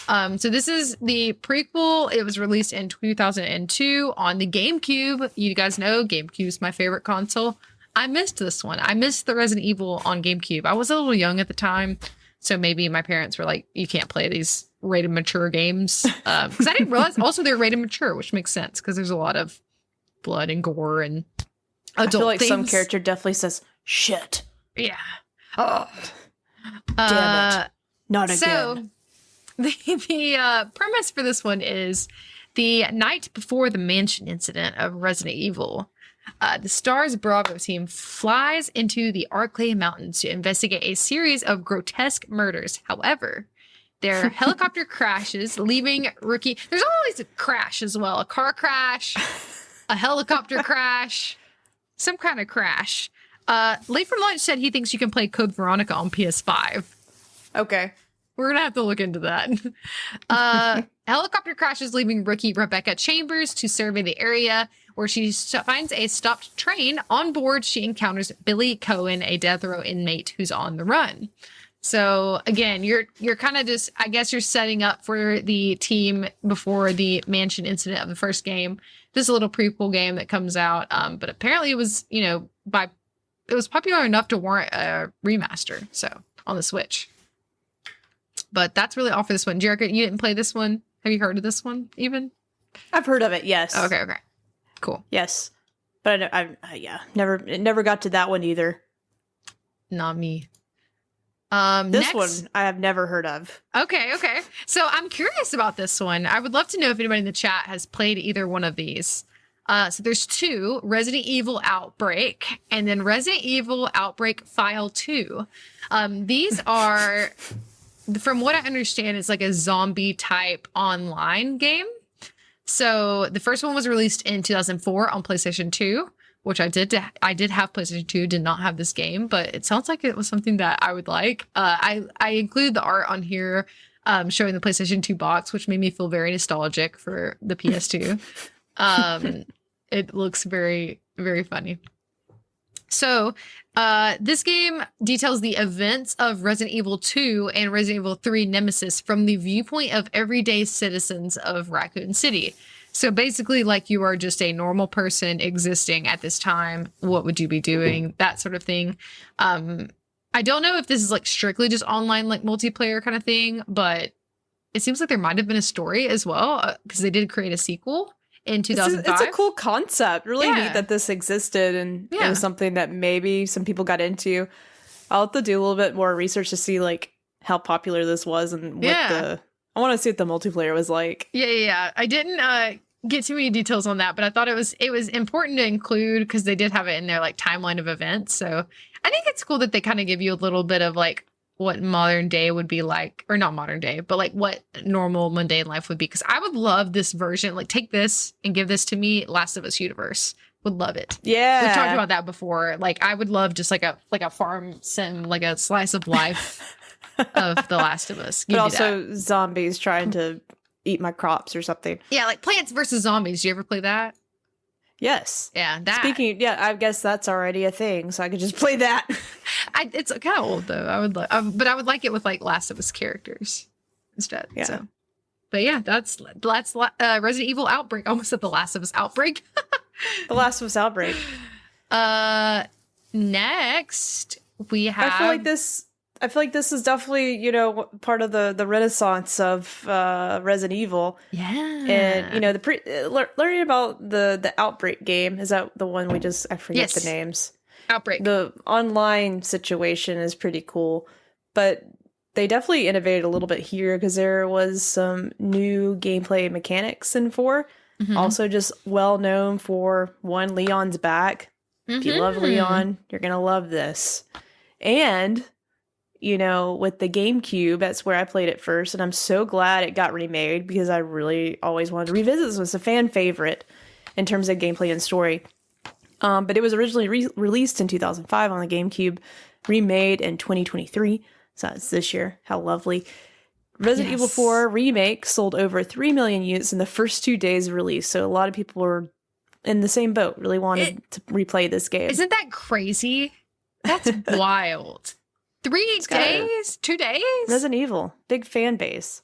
So this is the prequel. It was released in 2002 on the GameCube. You guys know GameCube's my favorite console. I missed this one. I missed the Resident Evil on GameCube. I was a little young at the time, so maybe my parents were like, you can't play these rated mature games. Because I didn't realize also they're rated mature, which makes sense because there's a lot of blood and gore and adult I feel like themes. some character definitely says, shit. Yeah. Oh. Damn it. Not again. So the premise for this one is the night before the mansion incident of Resident Evil, the STARS Bravo team flies into the Arklay Mountains to investigate a series of grotesque murders. However, their helicopter crashes, leaving Rookie... There's always a crash as well. A car crash, a helicopter crash, some kind of crash. Late from Lunch said he thinks you can play Code Veronica on PS5. Okay. We're going to have to look into that. Helicopter crashes, leaving rookie Rebecca Chambers to survey the area, where she finds a stopped train. On board, she encounters Billy Cohen, a death row inmate who's on the run. So again, you're kind of just, I guess you're setting up for the team before the mansion incident of the first game. This is a little prequel game that comes out, but apparently it was, it was popular enough to warrant a remaster. So on the Switch. But that's really all for this one. Jerica, you didn't play this one. Have you heard of this one even? I've heard of it, yes. Okay. Cool. Yes. But never got to that one either. Not me. This one I have never heard of. Okay. So I'm curious about this one. I would love to know if anybody in the chat has played either one of these. So there's two, Resident Evil Outbreak and then Resident Evil Outbreak File 2. These are, from what I understand, it's like a zombie type online game. So the first one was released in 2004 on PlayStation 2, which I did have PlayStation 2, did not have this game, but it sounds like it was something that I would like. I included the art on here showing the PlayStation 2 box, which made me feel very nostalgic for the PS2. It looks very, very funny. So this game details the events of Resident Evil 2 and Resident Evil 3 Nemesis from the viewpoint of everyday citizens of Raccoon City. So basically, like, you are just a normal person existing at this time. What would you be doing? That sort of thing. I don't know if this is like strictly just online, like multiplayer kind of thing, but it seems like there might have been a story as well because they did create a sequel in 2005. It's a cool concept. Really neat that this existed, and it was something that maybe some people got into. I'll have to do a little bit more research to see like how popular this was and what I want to see what the multiplayer was like. Yeah. I didn't get too many details on that, but I thought it was important to include because they did have it in their like timeline of events. So I think it's cool that they kind of give you a little bit of like what modern day would be like, or not modern day, but like what normal mundane life would be. Because I would love this version, like take this and give this to me, Last of Us universe. Would love it. Yeah, we've talked about that before. Like I would love just like a farm sim, like a slice of life of The Last of Us. But also zombies trying to eat my crops or something. Yeah, like Plants vs. Zombies. Do you ever play that? Yes. Yeah, that. Speaking, I guess that's already a thing, so I could just play that. It's kind of old though. I would, but I would like it with like Last of Us characters instead. Yeah. So. But yeah, that's Resident Evil Outbreak. I almost said The Last of Us Outbreak. The Last of Us Outbreak. Next we have. I feel like this is definitely, part of the renaissance of Resident Evil. Yeah. And, learning about the Outbreak game, is that the one I forget the names. Outbreak. The online situation is pretty cool, but they definitely innovated a little bit here because there was some new gameplay mechanics in 4. Mm-hmm. Also just well known for, one, Leon's back. Mm-hmm. If you love Leon, you're going to love this. And... with the GameCube, that's where I played it first, and I'm so glad it got remade because I really always wanted to revisit this. It was a fan favorite in terms of gameplay and story. But it was originally released in 2005 on the GameCube, remade in 2023, so it's this year. How lovely. Resident Evil 4 Remake sold over 3 million units in the first 2 days of release, so a lot of people were in the same boat, really wanted to replay this game. Isn't that crazy? That's wild. 3 days? 2 days? Resident Evil. Big fan base.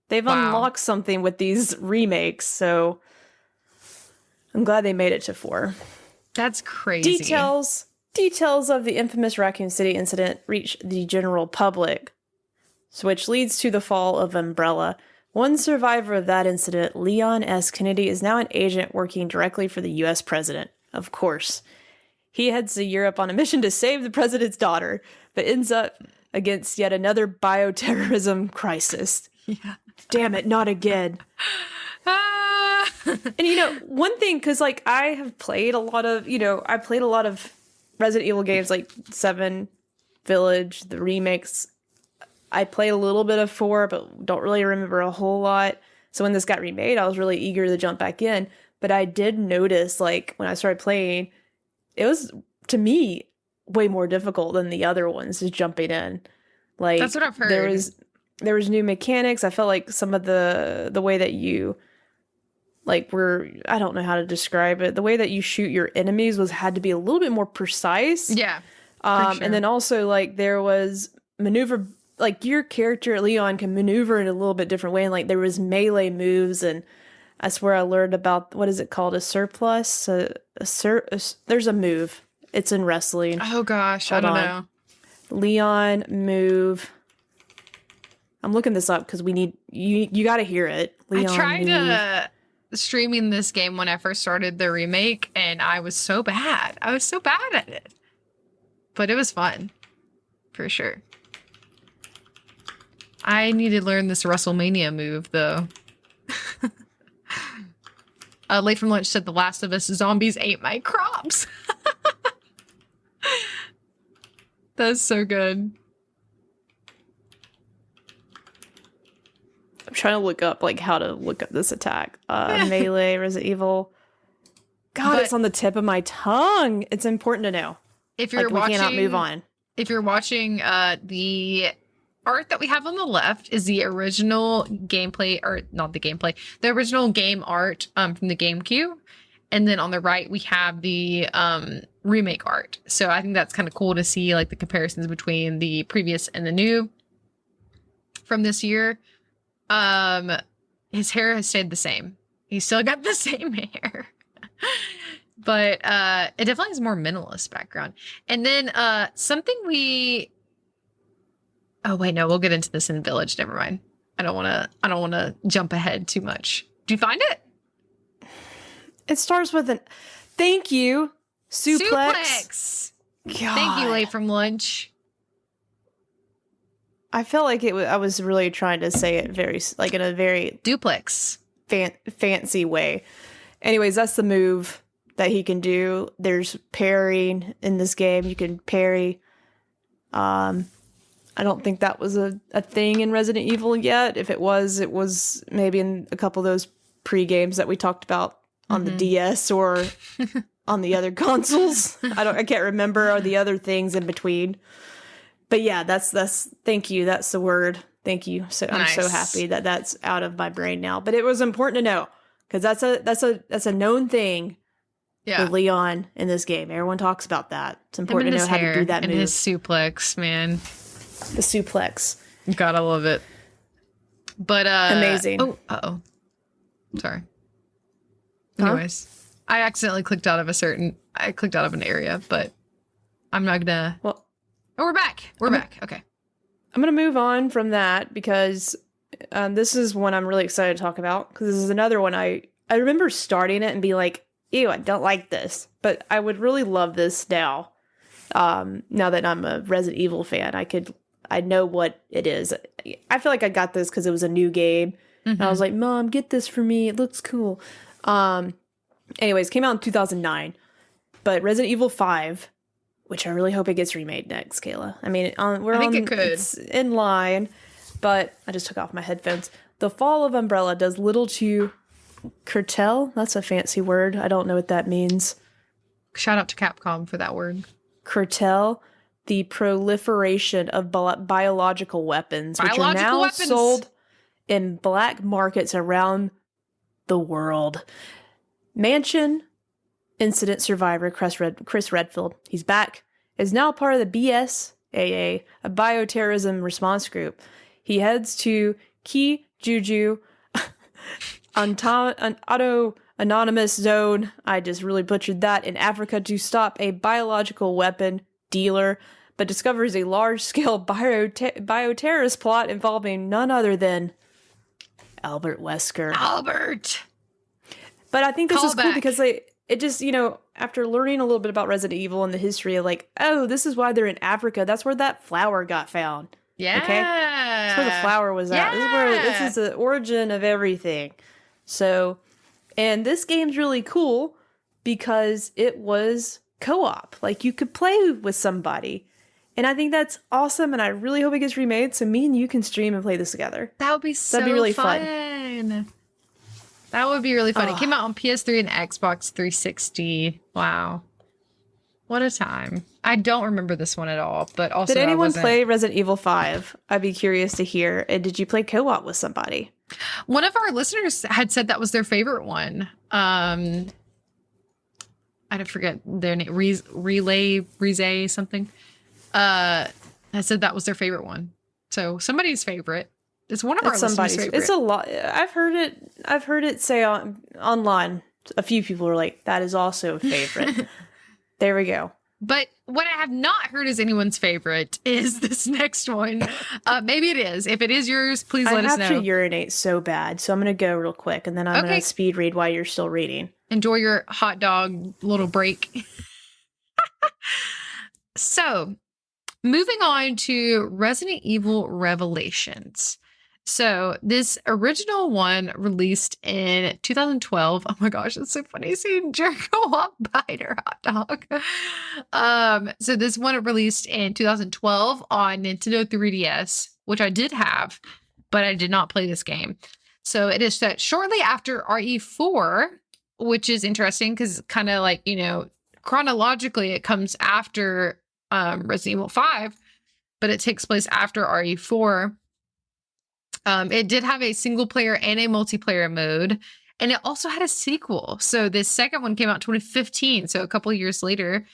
They've unlocked something with these remakes, so I'm glad they made it to 4. That's crazy. Details of the infamous Raccoon City incident reach the general public, which leads to the fall of Umbrella. One survivor of that incident, Leon S. Kennedy, is now an agent working directly for the U.S. president. Of course. He heads to Europe on a mission to save the president's daughter, but ends up against yet another bioterrorism crisis. Yeah. Damn it, not again. And one thing, because I have played a lot of, I played a lot of Resident Evil games like 7, Village, the remakes. I played a little bit of 4, but don't really remember a whole lot. So when this got remade, I was really eager to jump back in. But I did notice, when I started playing, it was, to me, way more difficult than the other ones, just jumping in. That's what I've heard. There was new mechanics. I felt like some of the way that you, I don't know how to describe it. The way that you shoot your enemies had to be a little bit more precise. Yeah. Sure. And then also, there was maneuver, your character, Leon, can maneuver in a little bit different way. And, there was melee moves, and that's where I learned about, what is it called? A surplus? There's a move. It's in wrestling. Oh, gosh. I don't know. Leon move. I'm looking this up because we need, you got to hear it. Leon I tried streaming this game when I first started the remake, and I was so bad. I was so bad at it. But it was fun. For sure. I need to learn this WrestleMania move, though. Late from Lunch said The Last of Us zombies ate my crops. That's so good. I'm trying to look up like how to look up this attack. Melee, Resident Evil. God, it's on the tip of my tongue. It's important to know. If you're we cannot move on. If you're watching, the art that we have on the left is the original gameplay, or not the gameplay, the original game art from the GameCube. And then on the right, we have the remake art. So I think that's kind of cool to see like the comparisons between the previous and the new from this year. His hair has stayed the same. He's still got the same hair. But it definitely has more minimalist background. And then something oh wait, no, we'll get into this in Village. Never mind. I don't wanna jump ahead too much. Do you find it? It starts with an thank you. Suplex. God. Thank you, Late from Lunch. I felt like I was really trying to say it very like in a very duplex fancy way. Anyways, that's the move that he can do. There's parrying in this game. You can parry. I don't think that was a thing in Resident Evil yet. If it was maybe in a couple of those pre-games that we talked about on the DS or on the other consoles. I can't remember, or the other things in between. But yeah, that's thank you. That's the word. Thank you. So I'm so happy that that's out of my brain now. But it was important to know because that's a known thing. Yeah. With Leon in this game. Everyone talks about that. It's important to know how to do that move. And his suplex, man. The suplex. Gotta love it. But amazing. Oh, uh-oh. Sorry. Anyways, I accidentally clicked out of an area, but I'm not gonna. Well, we're back. We're back. Okay. I'm gonna move on from that because this is one I'm really excited to talk about because this is another one I remember starting it and be like, ew, I don't like this, but I would really love this now. Now that I'm a Resident Evil fan, I know what it is. I feel like I got this because it was a new game. And I was like, Mom, get this for me. It looks cool. Anyways, came out in 2009, but Resident Evil 5, which I really hope it gets remade next, Kayla. I mean, it's in line, but I just took off my headphones. The Fall of Umbrella does little to curtail. That's a fancy word. I don't know what that means. Shout out to Capcom for that word. Curtail the proliferation of biological weapons, which are now sold in black markets around the world. Mansion incident survivor Chris Redfield, he's back, is now part of the BSAA, a bioterrorism response group. He heads to Kijuju Anonymous Zone, I just really butchered that, in Africa to stop a biological weapon dealer, but discovers a large-scale bioterrorist plot involving none other than Albert Wesker. Albert! But I think this is cool because it just, after learning a little bit about Resident Evil and the history of like, oh, this is why they're in Africa. That's where that flower got found. Yeah. Okay? That's where the flower was at. Yeah. This is the origin of everything. So, and this game's really cool because it was co-op. Like, you could play with somebody. And I think that's awesome, and I really hope it gets remade so me and you can stream and play this together. That would be That'd be really fun. That would be really fun. It came out on PS3 and Xbox 360. Wow. What a time. I don't remember this one at all, but also did anyone play Resident Evil 5? I'd be curious to hear. And did you play co-op with somebody? One of our listeners had said that was their favorite one. I don't forget their name. Relay something. I said that was their favorite one. So somebody's favorite. It's one of our listeners' favorite. It's a lot. I've heard it say online. A few people were like, that is also a favorite. There we go. But what I have not heard is anyone's favorite is this next one. Maybe it is. If it is yours, please let us know. I have to urinate so bad, so I'm going to go real quick, and then I'm going to speed read while you're still reading. Enjoy your hot dog little break. So, moving on to Resident Evil Revelations. So this original one released in 2012. Oh my gosh, it's so funny seeing Jericho walk by her hot dog. So this one released in 2012 on Nintendo 3DS, which I did have, but I did not play this game. So it is set shortly after RE4, which is interesting because kind of like, chronologically it comes after Resident Evil 5, but it takes place after RE4. It did have a single player and a multiplayer mode, and it also had a sequel. So this second one came out 2015, so a couple years later.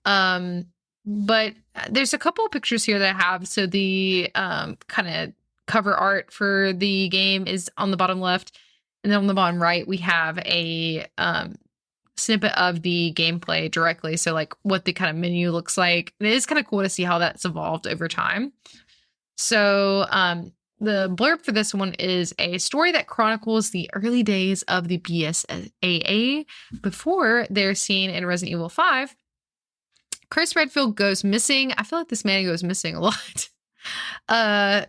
But there's a couple of pictures here that I have. So the kind of cover art for the game is on the bottom left, and then on the bottom right we have a snippet of the gameplay directly. So like what the kind of menu looks like. And it is kind of cool to see how that's evolved over time. So the blurb for this one is a story that chronicles the early days of the BSAA before they're seen in Resident Evil 5. Chris Redfield goes missing. I feel like this man goes missing a lot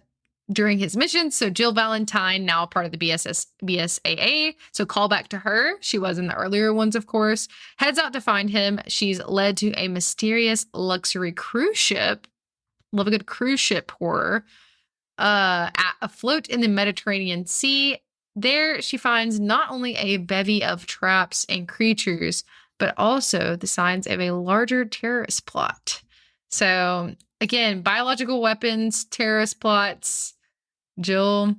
during his mission. So Jill Valentine, now part of the BSAA, so call back to her. She was in the earlier ones, of course. Heads out to find him. She's led to a mysterious luxury cruise ship. Love a good cruise ship horror. Afloat in the Mediterranean Sea. There she finds not only a bevy of traps and creatures, but also the signs of a larger terrorist plot. So again, biological weapons, terrorist plots, Jill,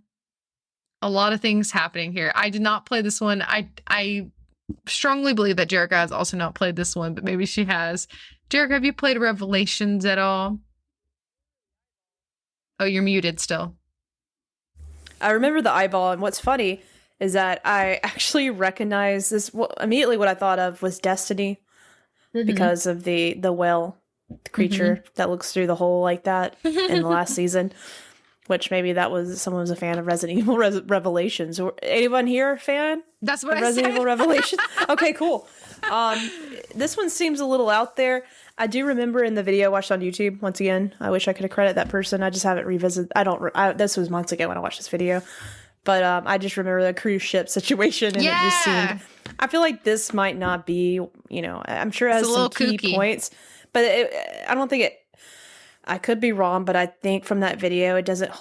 a lot of things happening here. I did not play this one. I strongly believe that Jerica has also not played this one, but maybe she has. Jerica, have you played Revelations at all? Oh, you're muted still. I remember the eyeball, and what's funny is that I actually recognize this. Well, immediately what I thought of was Destiny, because of the whale creature that looks through the hole like that in the last season, which maybe that was someone was a fan of Resident Evil Revelations. Or anyone here a fan? That's what of I Resident said. Evil Revelations? Okay, cool. This one seems a little out there. I do remember in the video I watched on YouTube, once again, I wish I could accredit that person. I just haven't revisited. This was months ago when I watched this video. But I just remember the cruise ship situation, and it just seemed, I feel like this might not be, I'm sure it has some key points, but I don't think it, I could be wrong, but I think from that video, it doesn't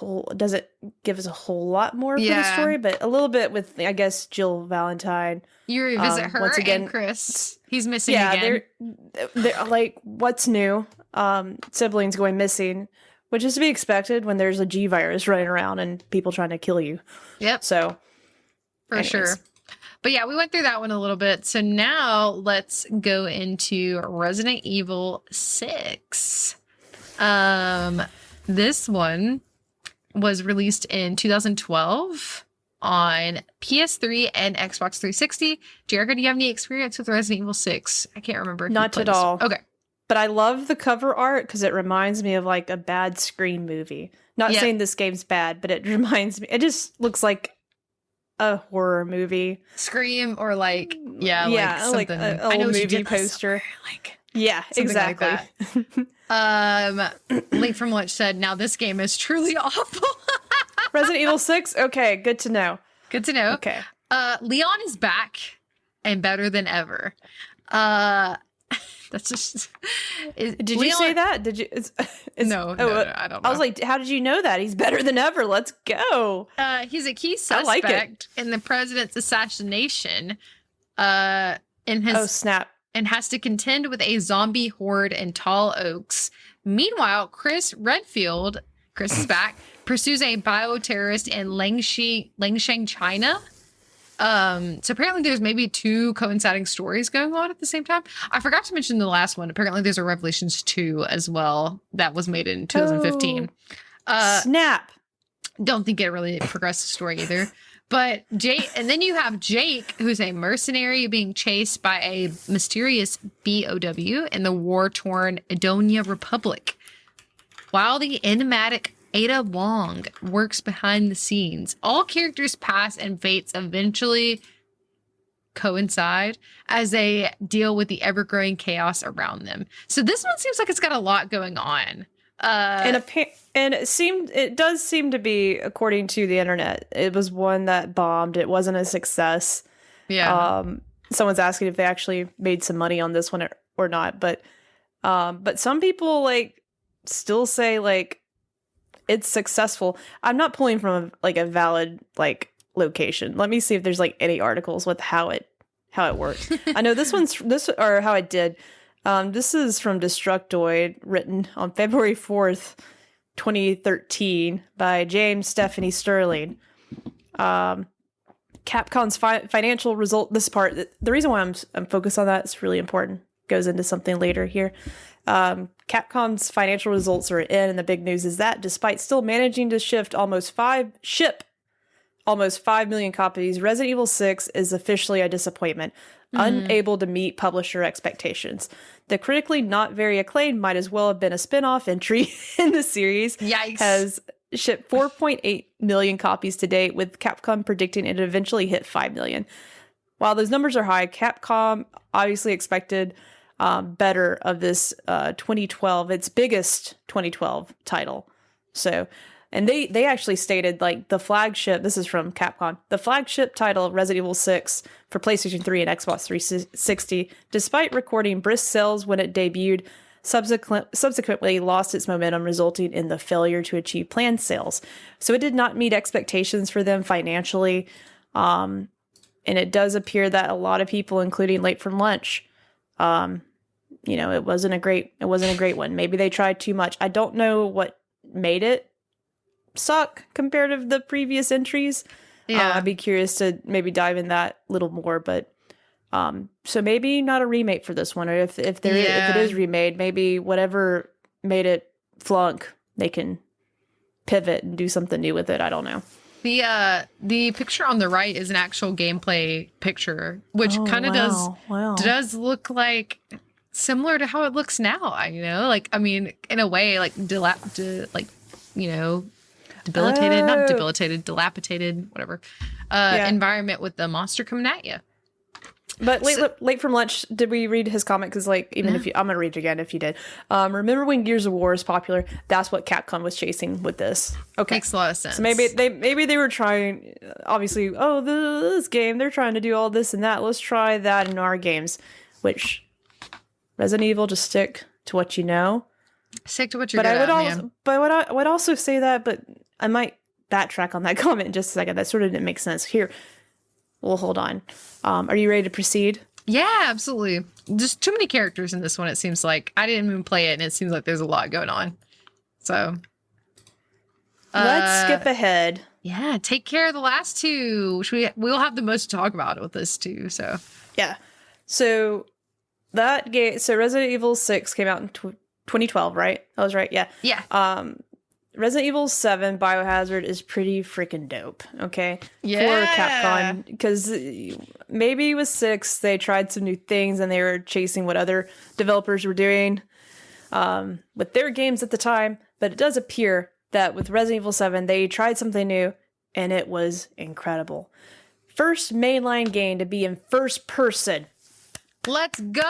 give us a whole lot more for the story, but a little bit with, I guess, Jill Valentine. You revisit her once again, and Chris. He's missing again. They're like, what's new? Siblings going missing, which is to be expected when there's a G virus running around and people trying to kill you. Yep. So, for sure. But yeah, we went through that one a little bit. So now let's go into Resident Evil 6. This one was released in 2012 on PS3 and Xbox 360. Jerica, do you have any experience with Resident Evil 6? I can't remember. Not at all. Okay. But I love the cover art because it reminds me of like a bad Scream movie. Not saying this game's bad, but it reminds me. It just looks like a horror movie. Scream or like something. Like a old movie poster. Exactly. Like Late from Lunch said, now this game is truly awful. Resident Evil 6? Okay, good to know. Good to know. Okay. Leon is back and better than ever. That's just. Did you say that? Did you? No, I don't know. I was like, how did you know that? He's better than ever. Let's go. He's a key suspect in the president's assassination. Snap. And has to contend with a zombie horde in Tall Oaks. Meanwhile, Chris Redfield, Chris is back, pursues a bioterrorist in Langshan, China. So apparently there's maybe two coinciding stories going on at the same time. I forgot to mention the last one. Apparently there's a Revelations 2 as well that was made in 2015. Snap. Don't think it really progressed the story either. But and then you have Jake, who's a mercenary being chased by a mysterious BOW in the war-torn Edonia Republic. While the enigmatic Ada Wong works behind the scenes, all characters' past and fates eventually coincide as they deal with the ever-growing chaos around them. So this one seems like it's got a lot going on. Uh, And it does seem to be, according to the internet, it was one that bombed. It wasn't a success. yeah. Someone's asking if they actually made some money on this one or not, but some people like still say like it's successful. I'm not pulling from like a valid like location. Let me see if there's like any articles with how it worked. I know this or how it did. This is from Destructoid, written on February 4th, 2013 by James Stephanie Sterling. Capcom's financial result. This part, the reason why I'm focused on that is really important. Goes into something later here. Capcom's financial results are in, and the big news is that despite still managing to ship almost 5 million copies, Resident Evil 6 is officially a disappointment, unable to meet publisher expectations. The critically not very acclaimed might as well have been a spin-off entry in the series. Yikes. Has shipped 4.8 million copies to date, with Capcom predicting it eventually hit 5 million. While those numbers are high, Capcom obviously expected better of this 2012, its biggest 2012 title. So, and they actually stated like the flagship, this is from Capcom, the flagship title of Resident Evil 6 for PlayStation 3 and Xbox 360, despite recording brisk sales when it debuted, subsequently lost its momentum, resulting in the failure to achieve planned sales. So it did not meet expectations for them financially. And it does appear that a lot of people, including Late from Lunch, it wasn't a great one. Maybe they tried too much. I don't know what made it suck compared to the previous entries. Yeah. I'd be curious to maybe dive in that a little more, but so maybe not a remake for this one, or if it is remade, maybe whatever made it flunk, they can pivot and do something new with it. I don't know. The picture on the right is an actual gameplay picture, which kind of does look like similar to how it looks now. Like, I mean, in a way, like debilitated, not debilitated, dilapidated, whatever, environment with the monster coming at you. But late from lunch, did we read his comment? Because like, even if I'm gonna read it again if you did. Remember when Gears of War is popular? That's what Capcom was chasing with this. Okay, makes a lot of sense. So maybe they were trying. Obviously, this game, they're trying to do all this and that. Let's try that in our games. Which Resident Evil, just stick to what you know. Stick to what you're good at, man. But I would also say that, but I might backtrack on that comment in just a second. That sort of didn't make sense here. Well, hold on. Are you ready to proceed? Yeah, absolutely. Just too many characters in this one, it seems like. I didn't even play it, and it seems like there's a lot going on. So. Let's skip ahead. Yeah, take care of the last two, which we'll have the most to talk about with this too, so. Yeah. So, that game, so Resident Evil 6 came out in 2012, right? I was right, yeah. Yeah. Resident Evil 7 Biohazard is pretty freaking dope, okay? Yeah. For Capcom, because maybe with 6, they tried some new things and they were chasing what other developers were doing with their games at the time, but it does appear that with Resident Evil 7, they tried something new, and it was incredible. First mainline game to be in first person. Let's go!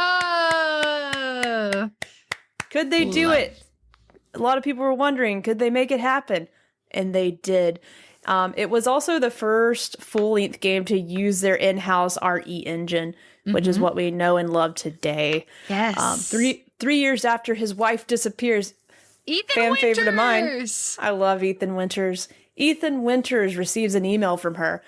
Could they do it? A lot of people were wondering, could they make it happen? And they did. It was also the first full-length game to use their in-house RE engine, which is what we know and love today. Yes. 3 years after his wife disappears, Ethan Winters! Favorite of mine. I love Ethan Winters. Ethan Winters receives an email from her.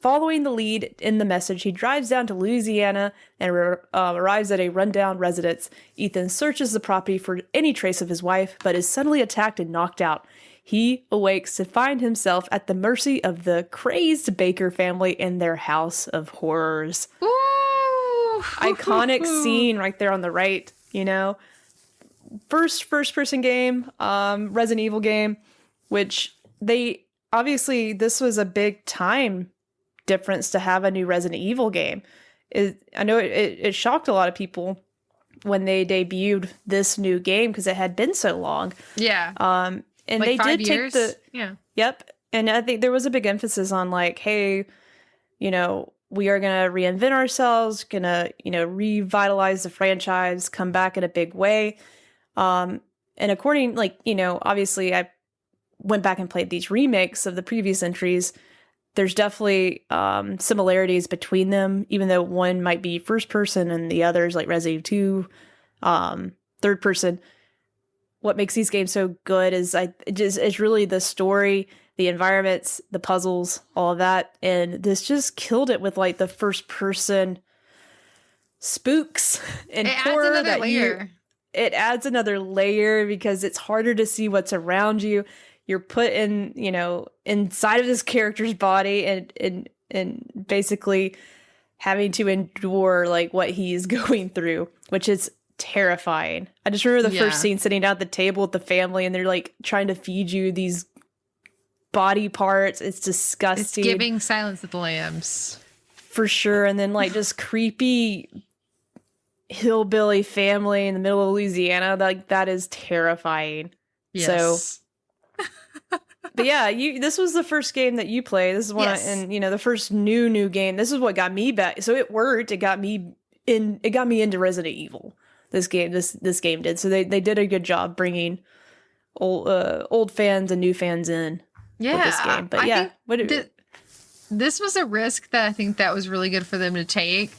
Following the lead in the message, he drives down to Louisiana and arrives at a rundown residence. Ethan searches the property for any trace of his wife, but is suddenly attacked and knocked out. He awakes to find himself at the mercy of the crazed Baker family in their house of horrors. Ooh. Iconic scene right there on the right, First-person game, Resident Evil game, which obviously, this was a big time difference to have a new Resident Evil game. I know it shocked a lot of people when they debuted this new game because it had been so long. Yeah. And like they 5 did years? take Yeah. Yep. And I think there was a big emphasis on like, hey, we are going to reinvent ourselves, going to, revitalize the franchise, come back in a big way. And And according, like, you know, obviously I went back and played these remakes of the previous entries. There's definitely similarities between them, even though one might be first person and the other's like Resident Evil 2, third person. What makes these games so good is it's really the story, the environments, the puzzles, all of that. And this just killed it with like the first person spooks and horror that it adds another layer because it's harder to see what's around you. You're put in, you know, inside of this character's body and basically having to endure like what he's going through, which is terrifying. I just remember the first scene sitting down at the table with the family and they're like trying to feed you these body parts. It's disgusting. It's giving Silence of the Lambs. For sure. And then like just creepy hillbilly family in the middle of Louisiana. Like that is terrifying. Yes. So but yeah, this was the first game that you played. This is one and you know, the first new game. This is what got me back. So it worked. It got me into Resident Evil. This game did. So they did a good job bringing old fans and new fans in with this game. But this was a risk that I think that was really good for them to take.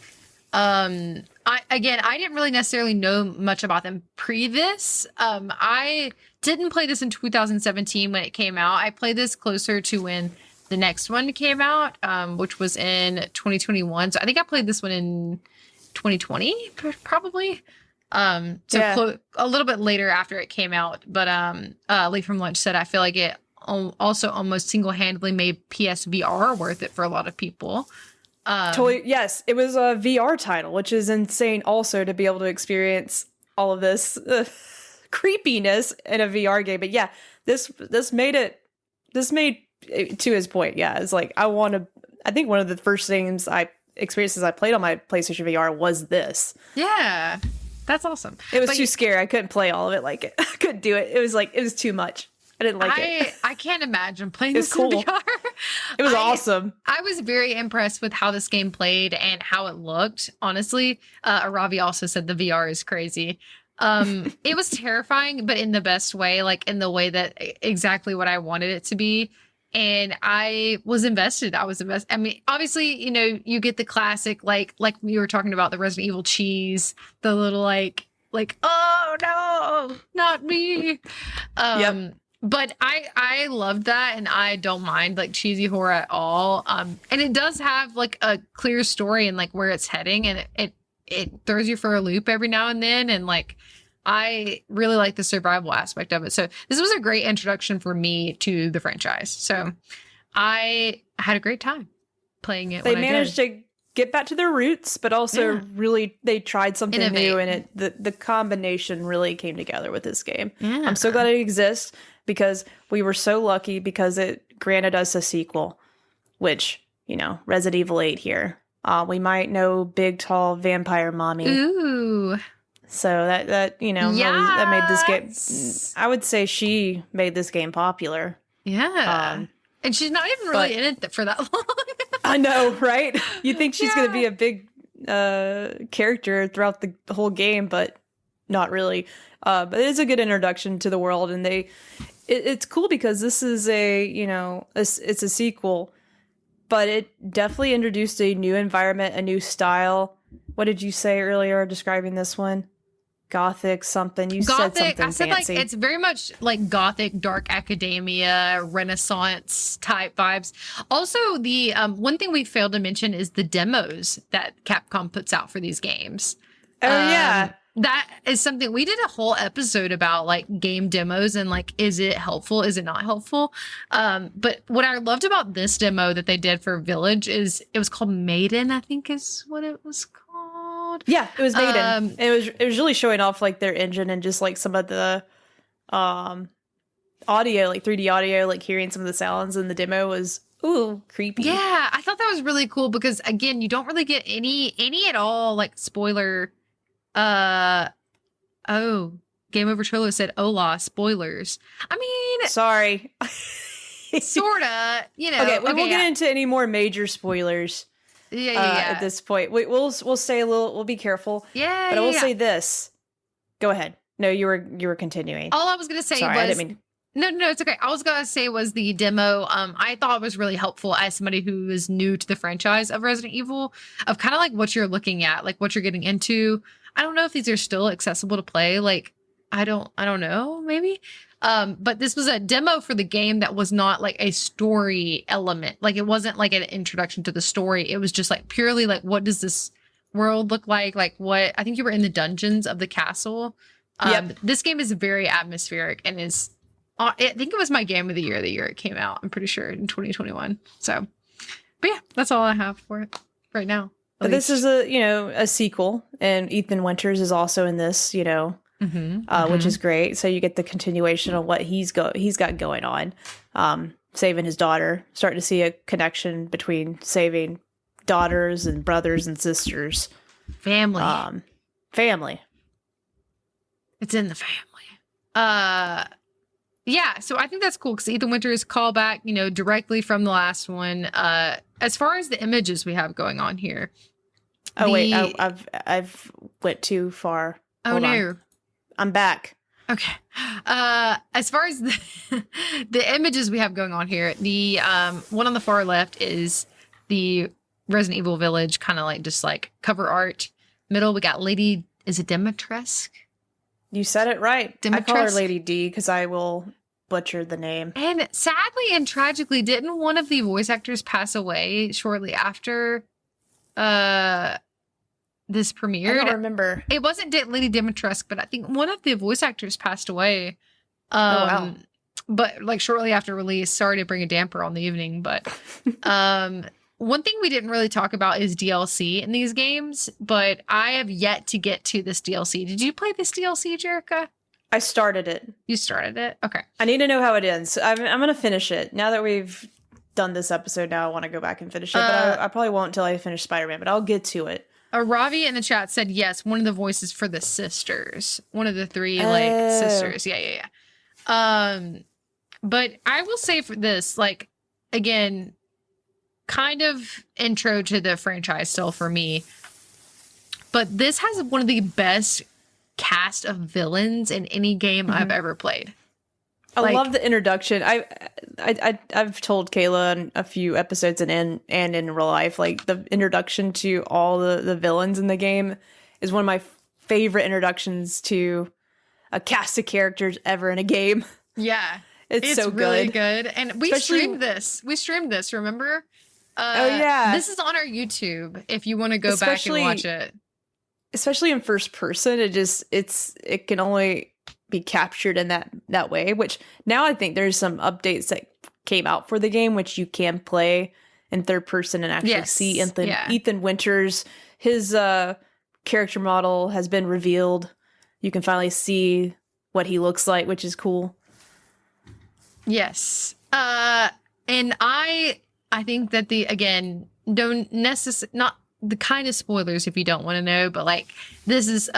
I didn't really necessarily know much about them pre-this. I didn't play this in 2017 when it came out. I played this closer to when the next one came out, which was in 2021. So I think I played this one in 2020, probably. A little bit later after it came out. But Lee from Lunch said, I feel like it also almost single-handedly made PSVR worth it for a lot of people. Totally. Yes, it was a VR title, which is insane also to be able to experience all of this creepiness in a VR game. But yeah, this made to his point. Yeah, it's like I think one of the first experiences I played on my PlayStation VR was this. Yeah. That's awesome. It was too scary. I couldn't play all of it like it. I couldn't do it. It was too much. I didn't like it. I can't imagine playing this in VR. It was awesome. I was very impressed with how this game played and how it looked. Honestly, Aravi also said the VR is crazy. It was terrifying, but in the best way, like in the way that exactly what I wanted it to be. And I was invested. I mean, obviously, you know, you get the classic, like we were talking about the Resident Evil cheese, the little like, oh no, not me. Yep. But I loved that, and I don't mind like cheesy horror at all. And it does have like a clear story and like where it's heading, and it throws you for a loop every now and then, and like I really like the survival aspect of it. So this was a great introduction for me to the franchise. So I had a great time playing it. They managed to get back to their roots, but also really they tried something new, and the combination really came together with this game. Yeah. I'm so glad it exists because we were so lucky because it granted us a sequel, which, you know, Resident Evil 8 here. We might know Big Tall Vampire Mommy. Ooh. So that you know, that made this game. I would say she made this game popular. Yeah. And she's not even really in it for that long. I know, right? You think she's going to be a big character throughout the whole game, but not really. But it is a good introduction to the world, and it's cool because this is it's a sequel, but it definitely introduced a new environment, a new style. What did you say earlier describing this one? Gothic something. You said something fancy. Like it's very much like Gothic, dark academia, Renaissance type vibes. Also, the one thing we failed to mention is the demos that Capcom puts out for these games. Oh yeah. That is something we did a whole episode about, like game demos and like, is it helpful? Is it not helpful? But what I loved about this demo that they did for Village is it was called Maiden, I think is what it was called. Yeah, it was Maiden. It was really showing off like their engine and just like some of the audio, like 3D audio, like hearing some of the sounds in the demo was creepy. Yeah, I thought that was really cool because again, you don't really get any at all like spoiler. Game Over Trollo said hola, spoilers. I mean, sorry. Sorta, you know. Okay, we won't get into any more major spoilers. Yeah. At this point, we'll say a little. We'll be careful. Yeah. But I will say this. Go ahead. No, you were continuing. All I was gonna say Sorry, I was didn't mean. no, it's okay. I was gonna say was the demo. I thought was really helpful as somebody who is new to the franchise of Resident Evil, of kind of like what you're looking at, like what you're getting into. I don't know if these are still accessible to play. Like, I don't know, maybe. But this was a demo for the game that was not like a story element. Like, it wasn't like an introduction to the story. It was just like purely like, what does this world look like? Like, what I think you were in the dungeons of the castle. Yep. This game is very atmospheric and is, I think it was my game of the year it came out. I'm pretty sure in 2021. So, but yeah, that's all I have for it right now. But this is a sequel, and Ethan Winters is also in this, which is great. So you get the continuation of what he's got going on, saving his daughter. Starting to see a connection between saving daughters and brothers and sisters. Family. Family. It's in the family. Yeah, so I think that's cool because Ethan Winters callback, directly from the last one. As far as the images we have going on here. Wait, I've went too far. Oh, Hold no. on. I'm back. Okay. As far as the images we have going on here, the one on the far left is the Resident Evil Village, kind of like just like cover art. Middle, we got Lady, is it Dimitrescu? You said it right. Dimitrescu? I call her Lady D because I will butcher the name. And sadly and tragically, didn't one of the voice actors pass away shortly after this premiered? I don't remember. It wasn't Lady Dimitrescu, but I think one of the voice actors passed away. Oh, wow. But like shortly after release. Sorry to bring a damper on the evening, but one thing we didn't really talk about is DLC in these games, but I have yet to get to this DLC. Did you play this DLC, Jerica? I started it. You started it? Okay. I need to know how it ends. I'm going to finish it. Now that we've done this episode, now I want to go back and finish it, but I probably won't until I finish Spider-Man, but I'll get to it. Ravi in the chat said, yes, one of the voices for the sisters. One of the three, sisters. Yeah. But I will say for this, like, again, kind of intro to the franchise still for me. But this has one of the best cast of villains in any game I've ever played. I love the introduction. I've told Kayla in a few episodes and in real life, like the introduction to all the villains in the game is one of my favorite introductions to a cast of characters ever in a game. Yeah. It's so really good. And we streamed this, remember? Oh yeah. This is on our YouTube if you want to go back and watch it. Especially in first person, it can only be captured in that way, which now I think there's some updates that came out for the game which you can play in third person and actually see Ethan Winters. His character model has been revealed. You can finally see what he looks like, which is cool. Yes. And I think that not the kind of spoilers if you don't want to know, but like this is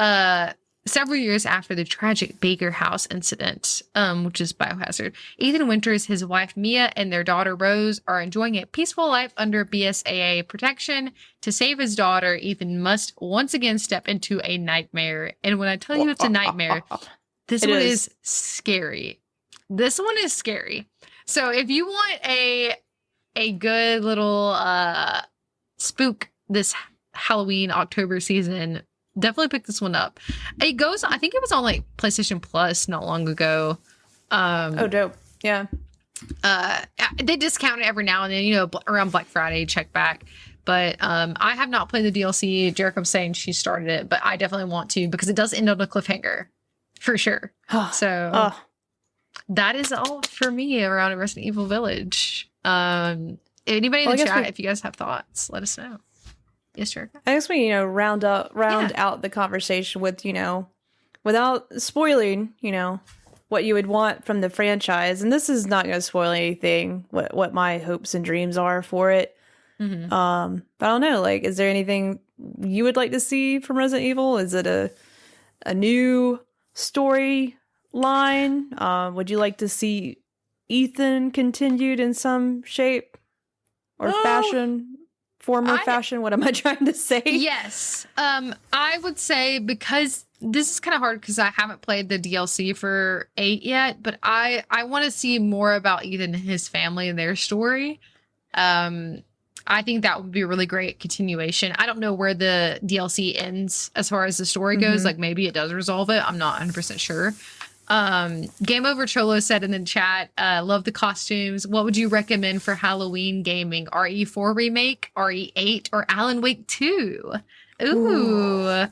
several years after the tragic Baker House incident, which is Biohazard. Ethan Winters, his wife Mia, and their daughter Rose are enjoying a peaceful life under BSAA protection. To save his daughter, Ethan must once again step into a nightmare. And when I tell you it's a nightmare, this one is scary. This one is scary. So if you want a good little spook this Halloween October season, definitely pick this one up. It goes, I think it was on like PlayStation Plus not long ago. Oh, dope. Yeah. They discount it every now and then, around Black Friday, check back. But I have not played the DLC. Jerica's saying she started it, but I definitely want to because it does end on a cliffhanger for sure. So that is all for me around Resident Evil Village. Anybody in the chat, if you guys have thoughts, let us know. Yes, sure. I guess we, round out the conversation with, without spoiling, what you would want from the franchise. And this is not going to spoil anything, what my hopes and dreams are for it. Mm-hmm. But I don't know, like, is there anything you would like to see from Resident Evil? Is it a new story line? Would you like to see Ethan continued in some shape or fashion? Former fashion? What am I trying to say? Yes. I would say because this is kind of hard because I haven't played the DLC for 8 yet, but I want to see more about Ethan and his family and their story. I think that would be a really great continuation. I don't know where the DLC ends as far as the story goes. Like maybe it does resolve it. I'm not 100% sure. Game Over Cholo said in the chat, love the costumes. What would you recommend for Halloween gaming? RE4 remake, RE8, or Alan Wake 2? Ooh.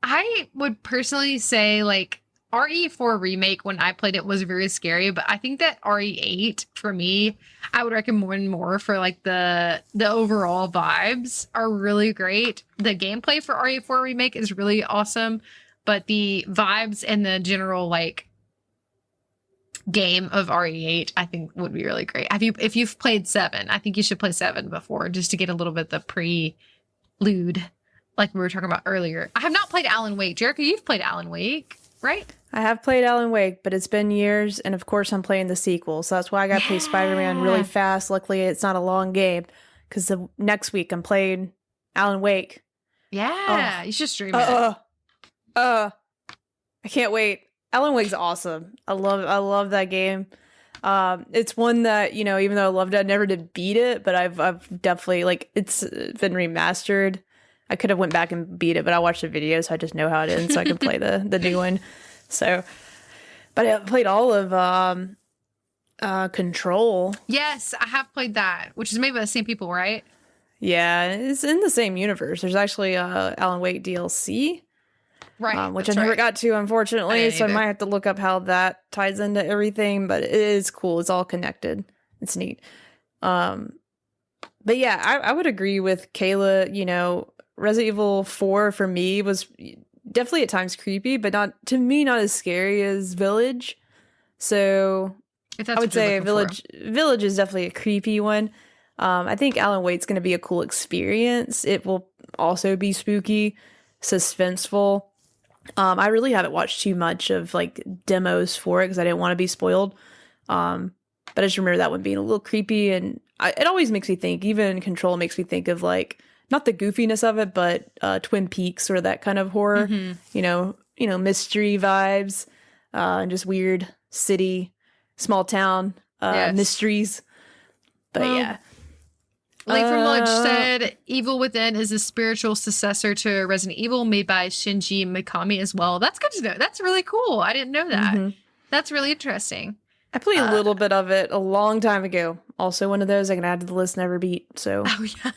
I would personally say like RE4 remake when I played it was very scary, but I think that RE8 for me, I would recommend more for like the overall vibes are really great. The gameplay for RE4 remake is really awesome, but the vibes and the general like game of RE8 I think would be really great. If you've played 7, I think you should play 7 before just to get a little bit the prelude like we were talking about earlier. I have not played Alan Wake. Jerica, you've played Alan Wake, right? I have played Alan Wake, but it's been years, and of course I'm playing the sequel, so that's why I got to play Spider-Man really fast. Luckily, it's not a long game, because the next week I'm playing Alan Wake. Yeah, you should stream it. I can't wait. Alan Wake's awesome. I love that game. It's one that, you know, even though I loved it, I never did beat it, but I've definitely, like, it's been remastered. I could have went back and beat it, but I watched the video, so I just know how it ends, so I can play the new one. So, but I played all of Control. Yes, I have played that, which is made by the same people, right? Yeah, it's in the same universe. There's actually Alan Wake DLC, right? Which I never got to, unfortunately. So I might have to look up how that ties into everything. But it is cool. It's all connected. It's neat. But yeah, I would agree with Kayla. You know, Resident Evil 4 for me was definitely at times creepy, but not as scary as Village. So I would say Village is definitely a creepy one. I think Alan Wake's going to be a cool experience. It will also be spooky, suspenseful. I really haven't watched too much of like demos for it because I didn't want to be spoiled. But I just remember that one being a little creepy, and it always makes me think. Even Control makes me think of like, not the goofiness of it, but Twin Peaks or that kind of horror. You know, mystery vibes, and just weird city, small town mysteries. But yeah. Late from Lunch said Evil Within is a spiritual successor to Resident Evil made by Shinji Mikami as well. That's good to know. That's really cool. I didn't know that. That's really interesting. I played a little bit of it a long time ago. Also one of those I can add to the list, never beat. So yeah.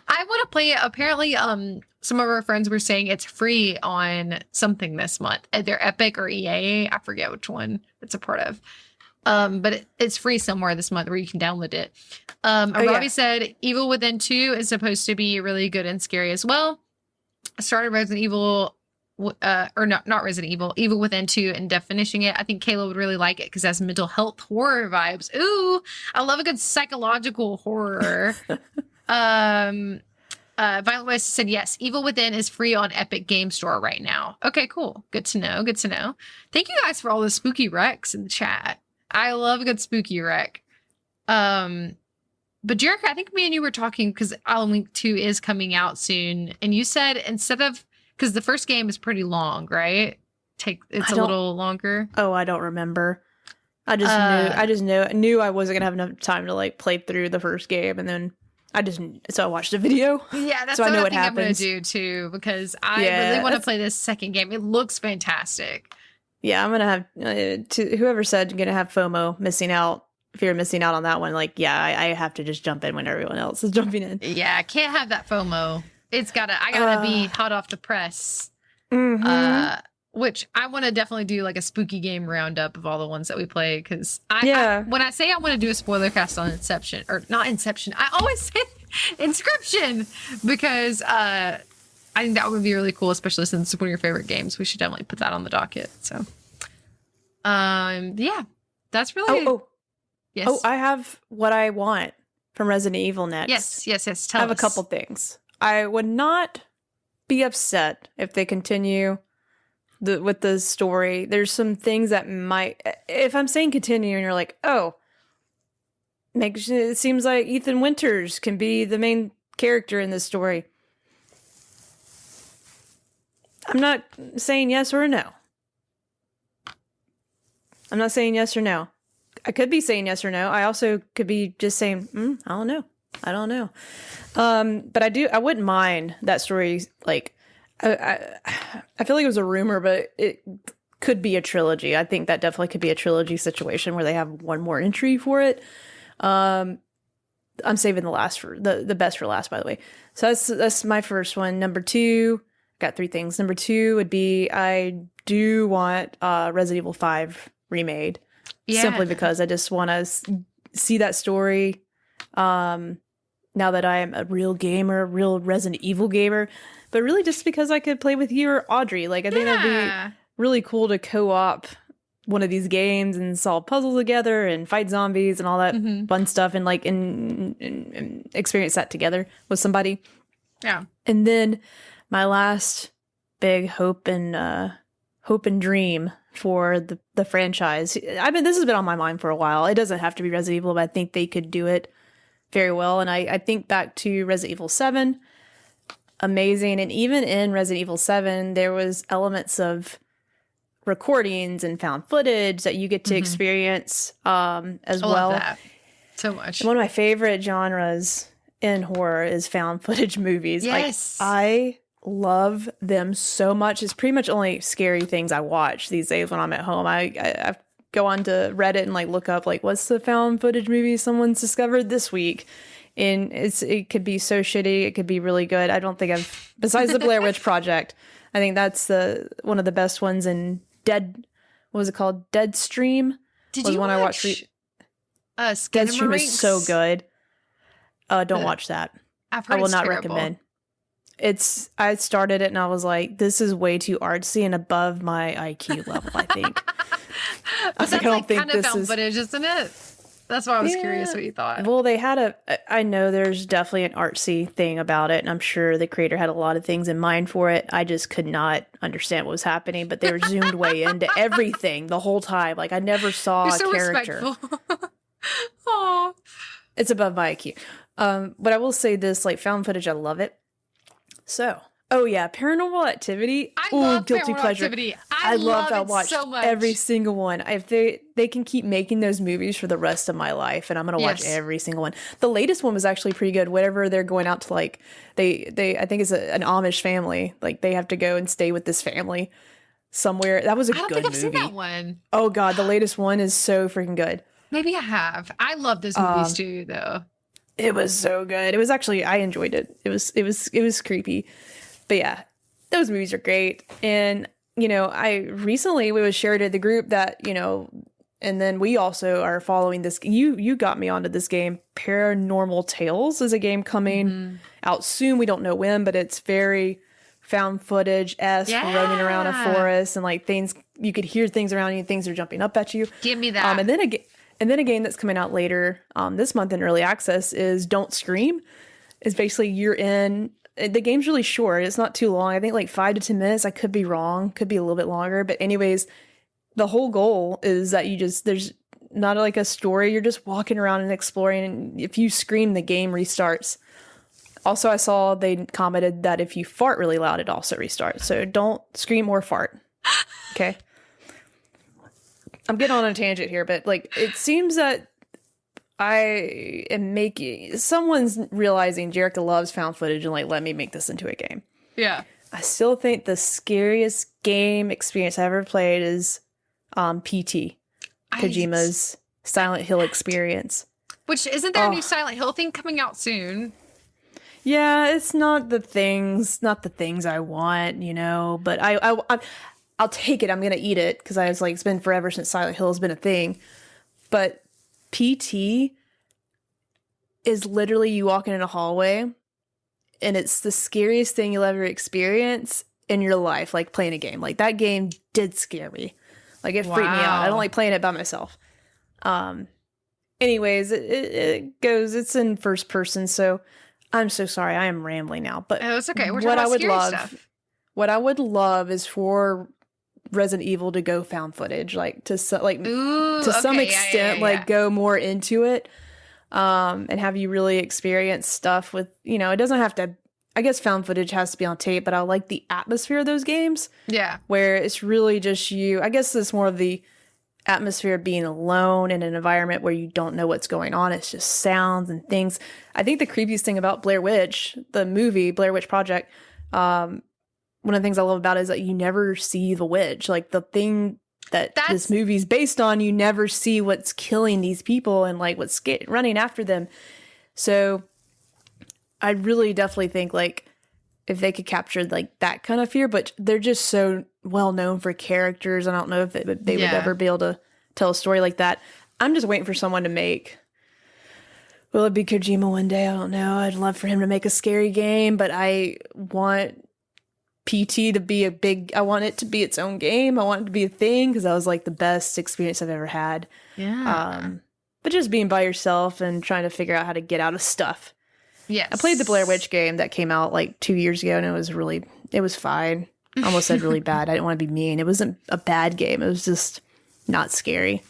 I want to play it. Apparently, some of our friends were saying it's free on something this month. Either Epic or EA. I forget which one it's a part of. But it's free somewhere this month where you can download it. Robbie said Evil Within 2 is supposed to be really good and scary as well. I started Resident Evil, or not Resident Evil, Evil Within 2 and finishing it. I think Kayla would really like it because it has mental health horror vibes. Ooh, I love a good psychological horror. Violet West said yes, Evil Within is free on Epic Game Store right now. Okay, cool. Good to know. Good to know. Thank you guys for all the spooky recs in the chat. I love a good spooky rec. But Jerica, I think me and you were talking because Alan Wake 2 is coming out soon, and you said instead of, because the first game is pretty long, right? It's a little longer. Oh, I don't remember. I just knew I wasn't gonna have enough time to like play through the first game, and then so I watched the video. Yeah, that's so what I know I think happens. I'm gonna do too, because I really want to play this second game. It looks fantastic. Yeah, I'm gonna have to whoever said gonna have FOMO, missing out, fear of missing out on that one. Like, yeah, I have to just jump in when everyone else is jumping in. Yeah, I can't have that FOMO. I gotta be hot off the press. Which I want to definitely do like a spooky game roundup of all the ones that we play, because when I say I want to do a spoiler cast on Inception, or not Inception, I always say Inscription, because I think that would be really cool, especially since it's one of your favorite games. We should definitely put that on the docket. So, yeah, that's really. Yes. Oh, I have what I want from Resident Evil next. Yes. I have a couple things. I would not be upset if they continue with the story. There's some things that might, if I'm saying continue and you're like, oh, it seems like Ethan Winters can be the main character in this story. I'm not saying yes or no. I'm not saying yes or no. I could be saying yes or no. I also could be just saying, I don't know. I don't know. But I wouldn't mind that story. Like, I feel like it was a rumor, but it could be a trilogy. I think that definitely could be a trilogy situation where they have one more entry for it. I'm saving the last for the best for last, by the way. So that's my first one. Number two, got three things. Number two would be I do want Resident Evil 5 remade. Yeah. Simply because I just want to see that story. Now that I am a real gamer, a real Resident Evil gamer, but really just because I could play with you or Audrey. Like, I think that'd be really cool to co-op one of these games and solve puzzles together and fight zombies and all that fun stuff, and like and experience that together with somebody. Yeah. And then my last big hope and dream for the franchise. This has been on my mind for a while. It doesn't have to be Resident Evil, but I think they could do it very well. And I think back to Resident Evil 7, amazing. And even in Resident Evil 7, there was elements of recordings and found footage that you get to experience as well. Love that so much. And one of my favorite genres in horror is found footage movies. Yes. Like, I love them so much. It's pretty much only scary things I watch these days when I'm at home. I go on to Reddit and like look up like what's the found footage movie someone's discovered this week, and it could be so shitty, it could be really good. I don't think I've, besides the Blair Witch Project, I think that's one of the best ones. In what was it called? Deadstream. Did was you one watch? Deadstream is so good. Don't watch that. I've heard I will it's not terrible. recommend. I started it and I was like, this is way too artsy and above my IQ level, I think. But that's like kind of found footage, isn't it? That's why I was curious what you thought. Well, I know there's definitely an artsy thing about it, and I'm sure the creator had a lot of things in mind for it. I just could not understand what was happening, but they were zoomed way into everything the whole time. Like, I never saw You're so a character. Respectful. Aw. It's above my IQ. But I will say this, like, found footage, I love it. So, oh yeah, Paranormal Activity. I love guilty Paranormal pleasure. Activity. I love that. it Watch so much. every single one. If they can keep making those movies for the rest of my life, and I'm gonna watch every single one. The latest one was actually pretty good. Whatever they're going out to, like they I think it's an Amish family. Like, they have to go and stay with this family somewhere. That was a I don't good think I've movie. seen that one. Oh god, the latest one is so freaking good. Maybe I have. I love those movies too, though. It was so good. It was actually, I enjoyed it. It was creepy. But yeah, those movies are great. And, I recently, we was shared in the group that, and then we also are following this. You got me onto this game. Paranormal Tales is a game coming out soon. We don't know when, but it's very found footage-esque, roaming around a forest and like things, you could hear things around you, things are jumping up at you. Give me that. And then a game that's coming out later this month in early access is Don't Scream. It's basically the game's really short. It's not too long. I think like 5 to 10 minutes. I could be wrong. Could be a little bit longer. But anyways, the whole goal is that there's not like a story. You're just walking around and exploring. And if you scream, the game restarts. Also, I saw they commented that if you fart really loud, it also restarts. So don't scream or fart. Okay. I'm getting on a tangent here, but like, it seems that I am someone's realizing Jerica loves found footage and like, let me make this into a game. Yeah. I still think the scariest game experience I ever played is PT, Kojima's Silent Hill experience. Which, isn't there a new Silent Hill thing coming out soon? Yeah, it's not the things I want, but I'll take it. I'm going to eat it because I was like, it's been forever since Silent Hill has been a thing. But PT is literally you walking in a hallway and it's the scariest thing you'll ever experience in your life, like playing a game. Like, that game did scare me. Like, it freaked me out. I don't like playing it by myself. Anyways, it's in first person, so I'm so sorry. I am rambling now. But it's okay. We're talking about scary stuff. What I would love is for Resident Evil to go found footage, like to some extent, like go more into it, and have you really experience stuff with, it doesn't have to, I guess found footage has to be on tape, but I like the atmosphere of those games. Yeah. Where it's really just you. I guess it's more of the atmosphere of being alone in an environment where you don't know what's going on. It's just sounds and things. I think the creepiest thing about Blair Witch, the movie Blair Witch Project, one of the things I love about it is that you never see the witch. Like the thing that this movie's based on, you never see what's killing these people and like what's running after them. So I really definitely think like if they could capture like that kind of fear, but they're just so well known for characters. I don't know if they would ever be able to tell a story like that. I'm just waiting for someone to make. Will it be Kojima one day? I don't know. I'd love for him to make a scary game, but I want PT to be I want it to be its own game. I want it to be a thing because that was like the best experience I've ever had. Yeah. But just being by yourself and trying to figure out how to get out of stuff. Yes. I played the Blair Witch game that came out like 2 years ago, and it was fine. I almost said really bad. I didn't want to be mean. It wasn't a bad game. It was just not scary.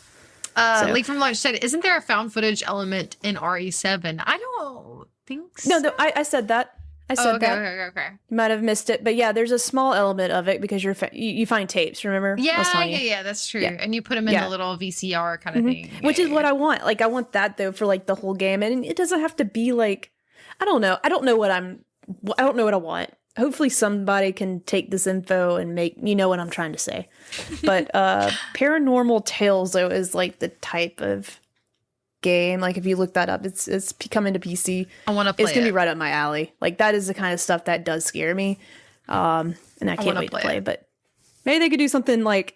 Leak from Launch said, isn't there a found footage element in RE7? I don't think so. No, I said that. I said that. Okay. You might have missed it, but yeah, there's a small element of it because you find tapes. Remember? Yeah, that's true. Yeah. And you put them in the little VCR kind of thing, which is what I want. Like I want that though for like the whole game, and it doesn't have to be like I don't know what I want. Hopefully somebody can take this info and make what I'm trying to say. But Paranormal Tales though is like the type of game. Like if you look that up, it's coming to PC. I want to play. It's gonna be right up my alley. Like that is the kind of stuff that does scare me. And I can't wait to play. But maybe they could do something like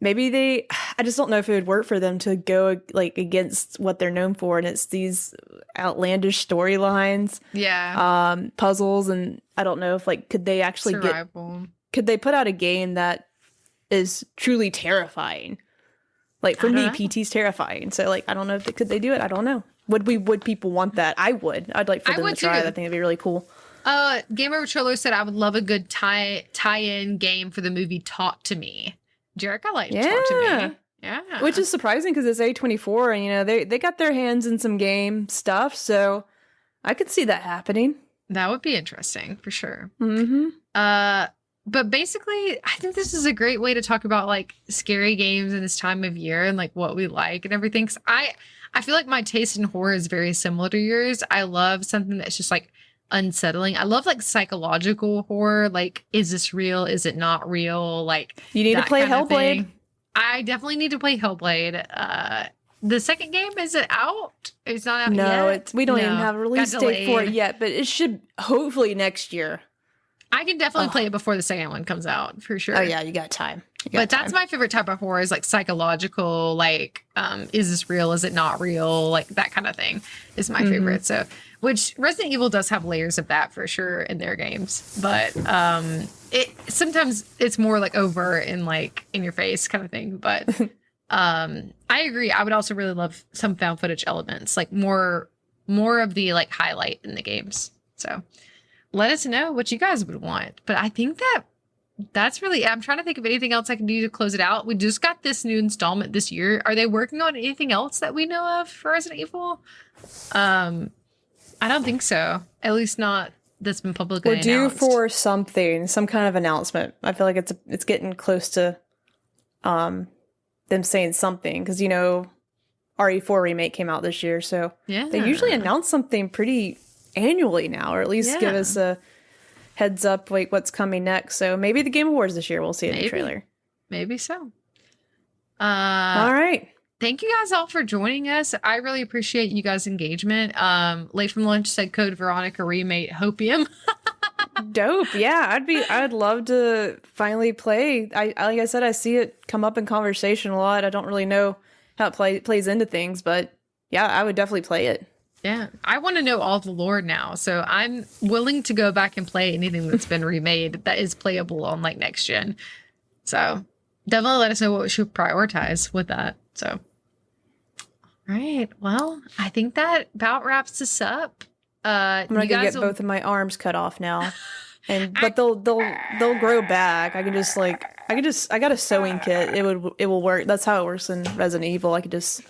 I just don't know if it would work for them to go like against what they're known for, and it's these outlandish storylines, puzzles, and I don't know if like could they actually could they put out a game that is truly terrifying? Like for me, PT's terrifying. So like I don't know if could they do it? I don't know. Would people want that? I would. I'd like for them to try it. I think it'd be really cool. Game Over Trailer said I would love a good tie-in game for the movie Talk to Me. Jerica liked Talk to Me. Yeah. Which is surprising because it's A24 and they got their hands in some game stuff, so I could see that happening. That would be interesting for sure. Mm-hmm. But basically, I think this is a great way to talk about like scary games in this time of year and like what we like and everything. 'Cause I feel like my taste in horror is very similar to yours. I love something that's just like unsettling. I love like psychological horror. Like, is this real? Is it not real? Like, you need to play Hellblade. I definitely need to play Hellblade. The second game, is it out? It's not out yet. No, we don't even have a release date for it yet, but it should hopefully next year. I can definitely play it before the second one comes out for sure. Oh yeah, you got time. That's my favorite type of horror is like psychological, like, is this real? Is it not real? Like that kind of thing is my favorite. So, which Resident Evil does have layers of that for sure in their games, but sometimes it's more like overt and like in your face kind of thing. But I agree. I would also really love some found footage elements, like more of the like highlight in the games. So let us know what you guys would want. But I think that's really, I'm trying to think of anything else I can do to close it out. We just got this new installment this year. Are they working on anything else that we know of for Resident Evil? I don't think so. At least not that's been publicly announced. We're due for something, some kind of announcement. I feel like it's getting close to them saying something because RE4 remake came out this year, so they usually announce something pretty annually now, or at least give us a heads up like what's coming next. So maybe the Game Awards this year we'll see a new trailer. Maybe so. All right. Thank you guys all for joining us. I really appreciate you guys' engagement. Late from Lunch said Code Veronica remake Hopium. Dope. Yeah, I'd love to finally play. Like I said, I see it come up in conversation a lot. I don't really know how it plays into things, but yeah, I would definitely play it. Yeah, I want to know all the lore now, so I'm willing to go back and play anything that's been remade that is playable on like next gen. So definitely let us know what we should prioritize with that. So, all right, well, I think that about wraps this up. I'm gonna get both of my arms cut off now, but they'll grow back. I got a sewing kit. It will work. That's how it works in Resident Evil. I could just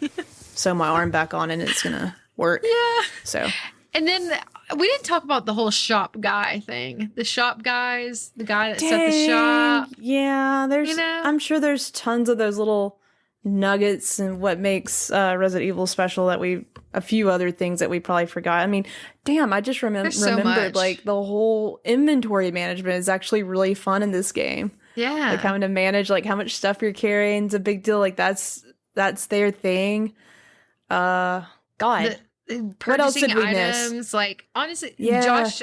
sew my arm back on and it's gonna work. Yeah. So, and then we didn't talk about the whole shop guy thing. The shop guys, the guy that set the shop. Yeah, there's. You know? I'm sure there's tons of those little nuggets and what makes Resident Evil special that a few other things that we probably forgot. I mean, damn, I just There's so remembered much. like the whole inventory management is actually really fun in this game. Yeah. Like having to manage like how much stuff you're carrying is a big deal. Like that's their thing. God. What else Purchasing did we miss? items, like honestly, Yeah. Josh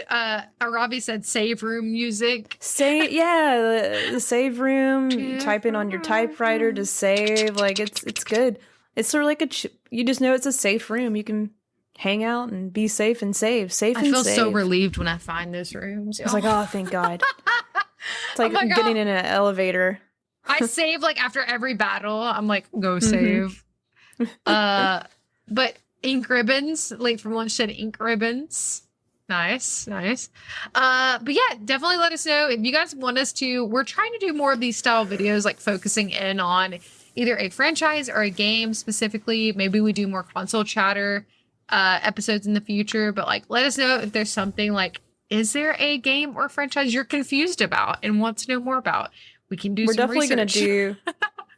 Arabi said save room music. The save room, type in on your typewriter to save. Like it's good. It's sort of like you just know it's a safe room. You can hang out and be safe and save. Safe I and feel save. so relieved when I find those rooms. It's like, oh, thank God. It's like I'm like, getting in an elevator. I save like after every battle. I'm like, go Mm-hmm. save. But ink ribbons, late from lunch said ink ribbons. Nice. But yeah, definitely let us know if you guys want us to. We're trying to do more of these style videos, like focusing in on either a franchise or a game specifically. Maybe we do more console chatter episodes in the future, but like let us know if there's something like, is there a game or franchise you're confused about and want to know more about? We can do We're some definitely research.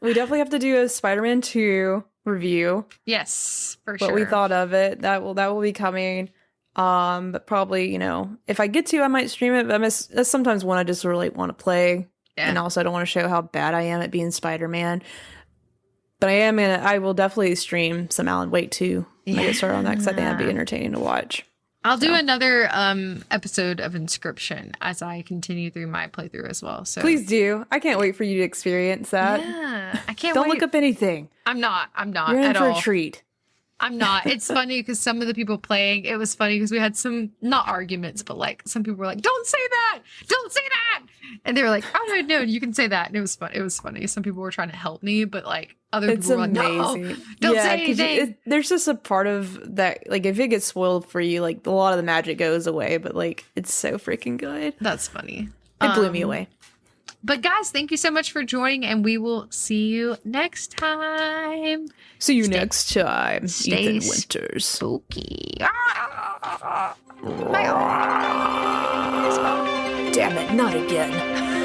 we definitely have to do a Spider-Man 2 review. Yes, for sure. What we thought of it. That will be coming. But probably, if I get to, I might stream it. But that's sometimes one I just really want to play. Yeah. And also I don't want to show how bad I am at being Spider-Man. But I will definitely stream some Alan Wake 2 when I get started on that, because I think that'd be entertaining to watch. I'll do another episode of Inscription as I continue through my playthrough as well. So Please do. I can't wait for you to experience that. Yeah, I can't Don't wait. look up anything. I'm not You're in at for all. a treat. I'm not. It's funny because some of the people playing, it was funny because we had some, not arguments, but like some people were like, don't say that. Don't say that. And they were like, oh, no, you can say that. And it was fun. It was funny. Some people were trying to help me, but like other It's people were amazing. like, no, don't say 'cause anything. there's just a part of that, like if it gets spoiled for you, like a lot of the magic goes away, but like it's so freaking good. That's funny. It blew me away. But guys, thank you so much for joining, and we will see you next time. See you next time, stay Ethan Winters. Spooky. Damn it, not again.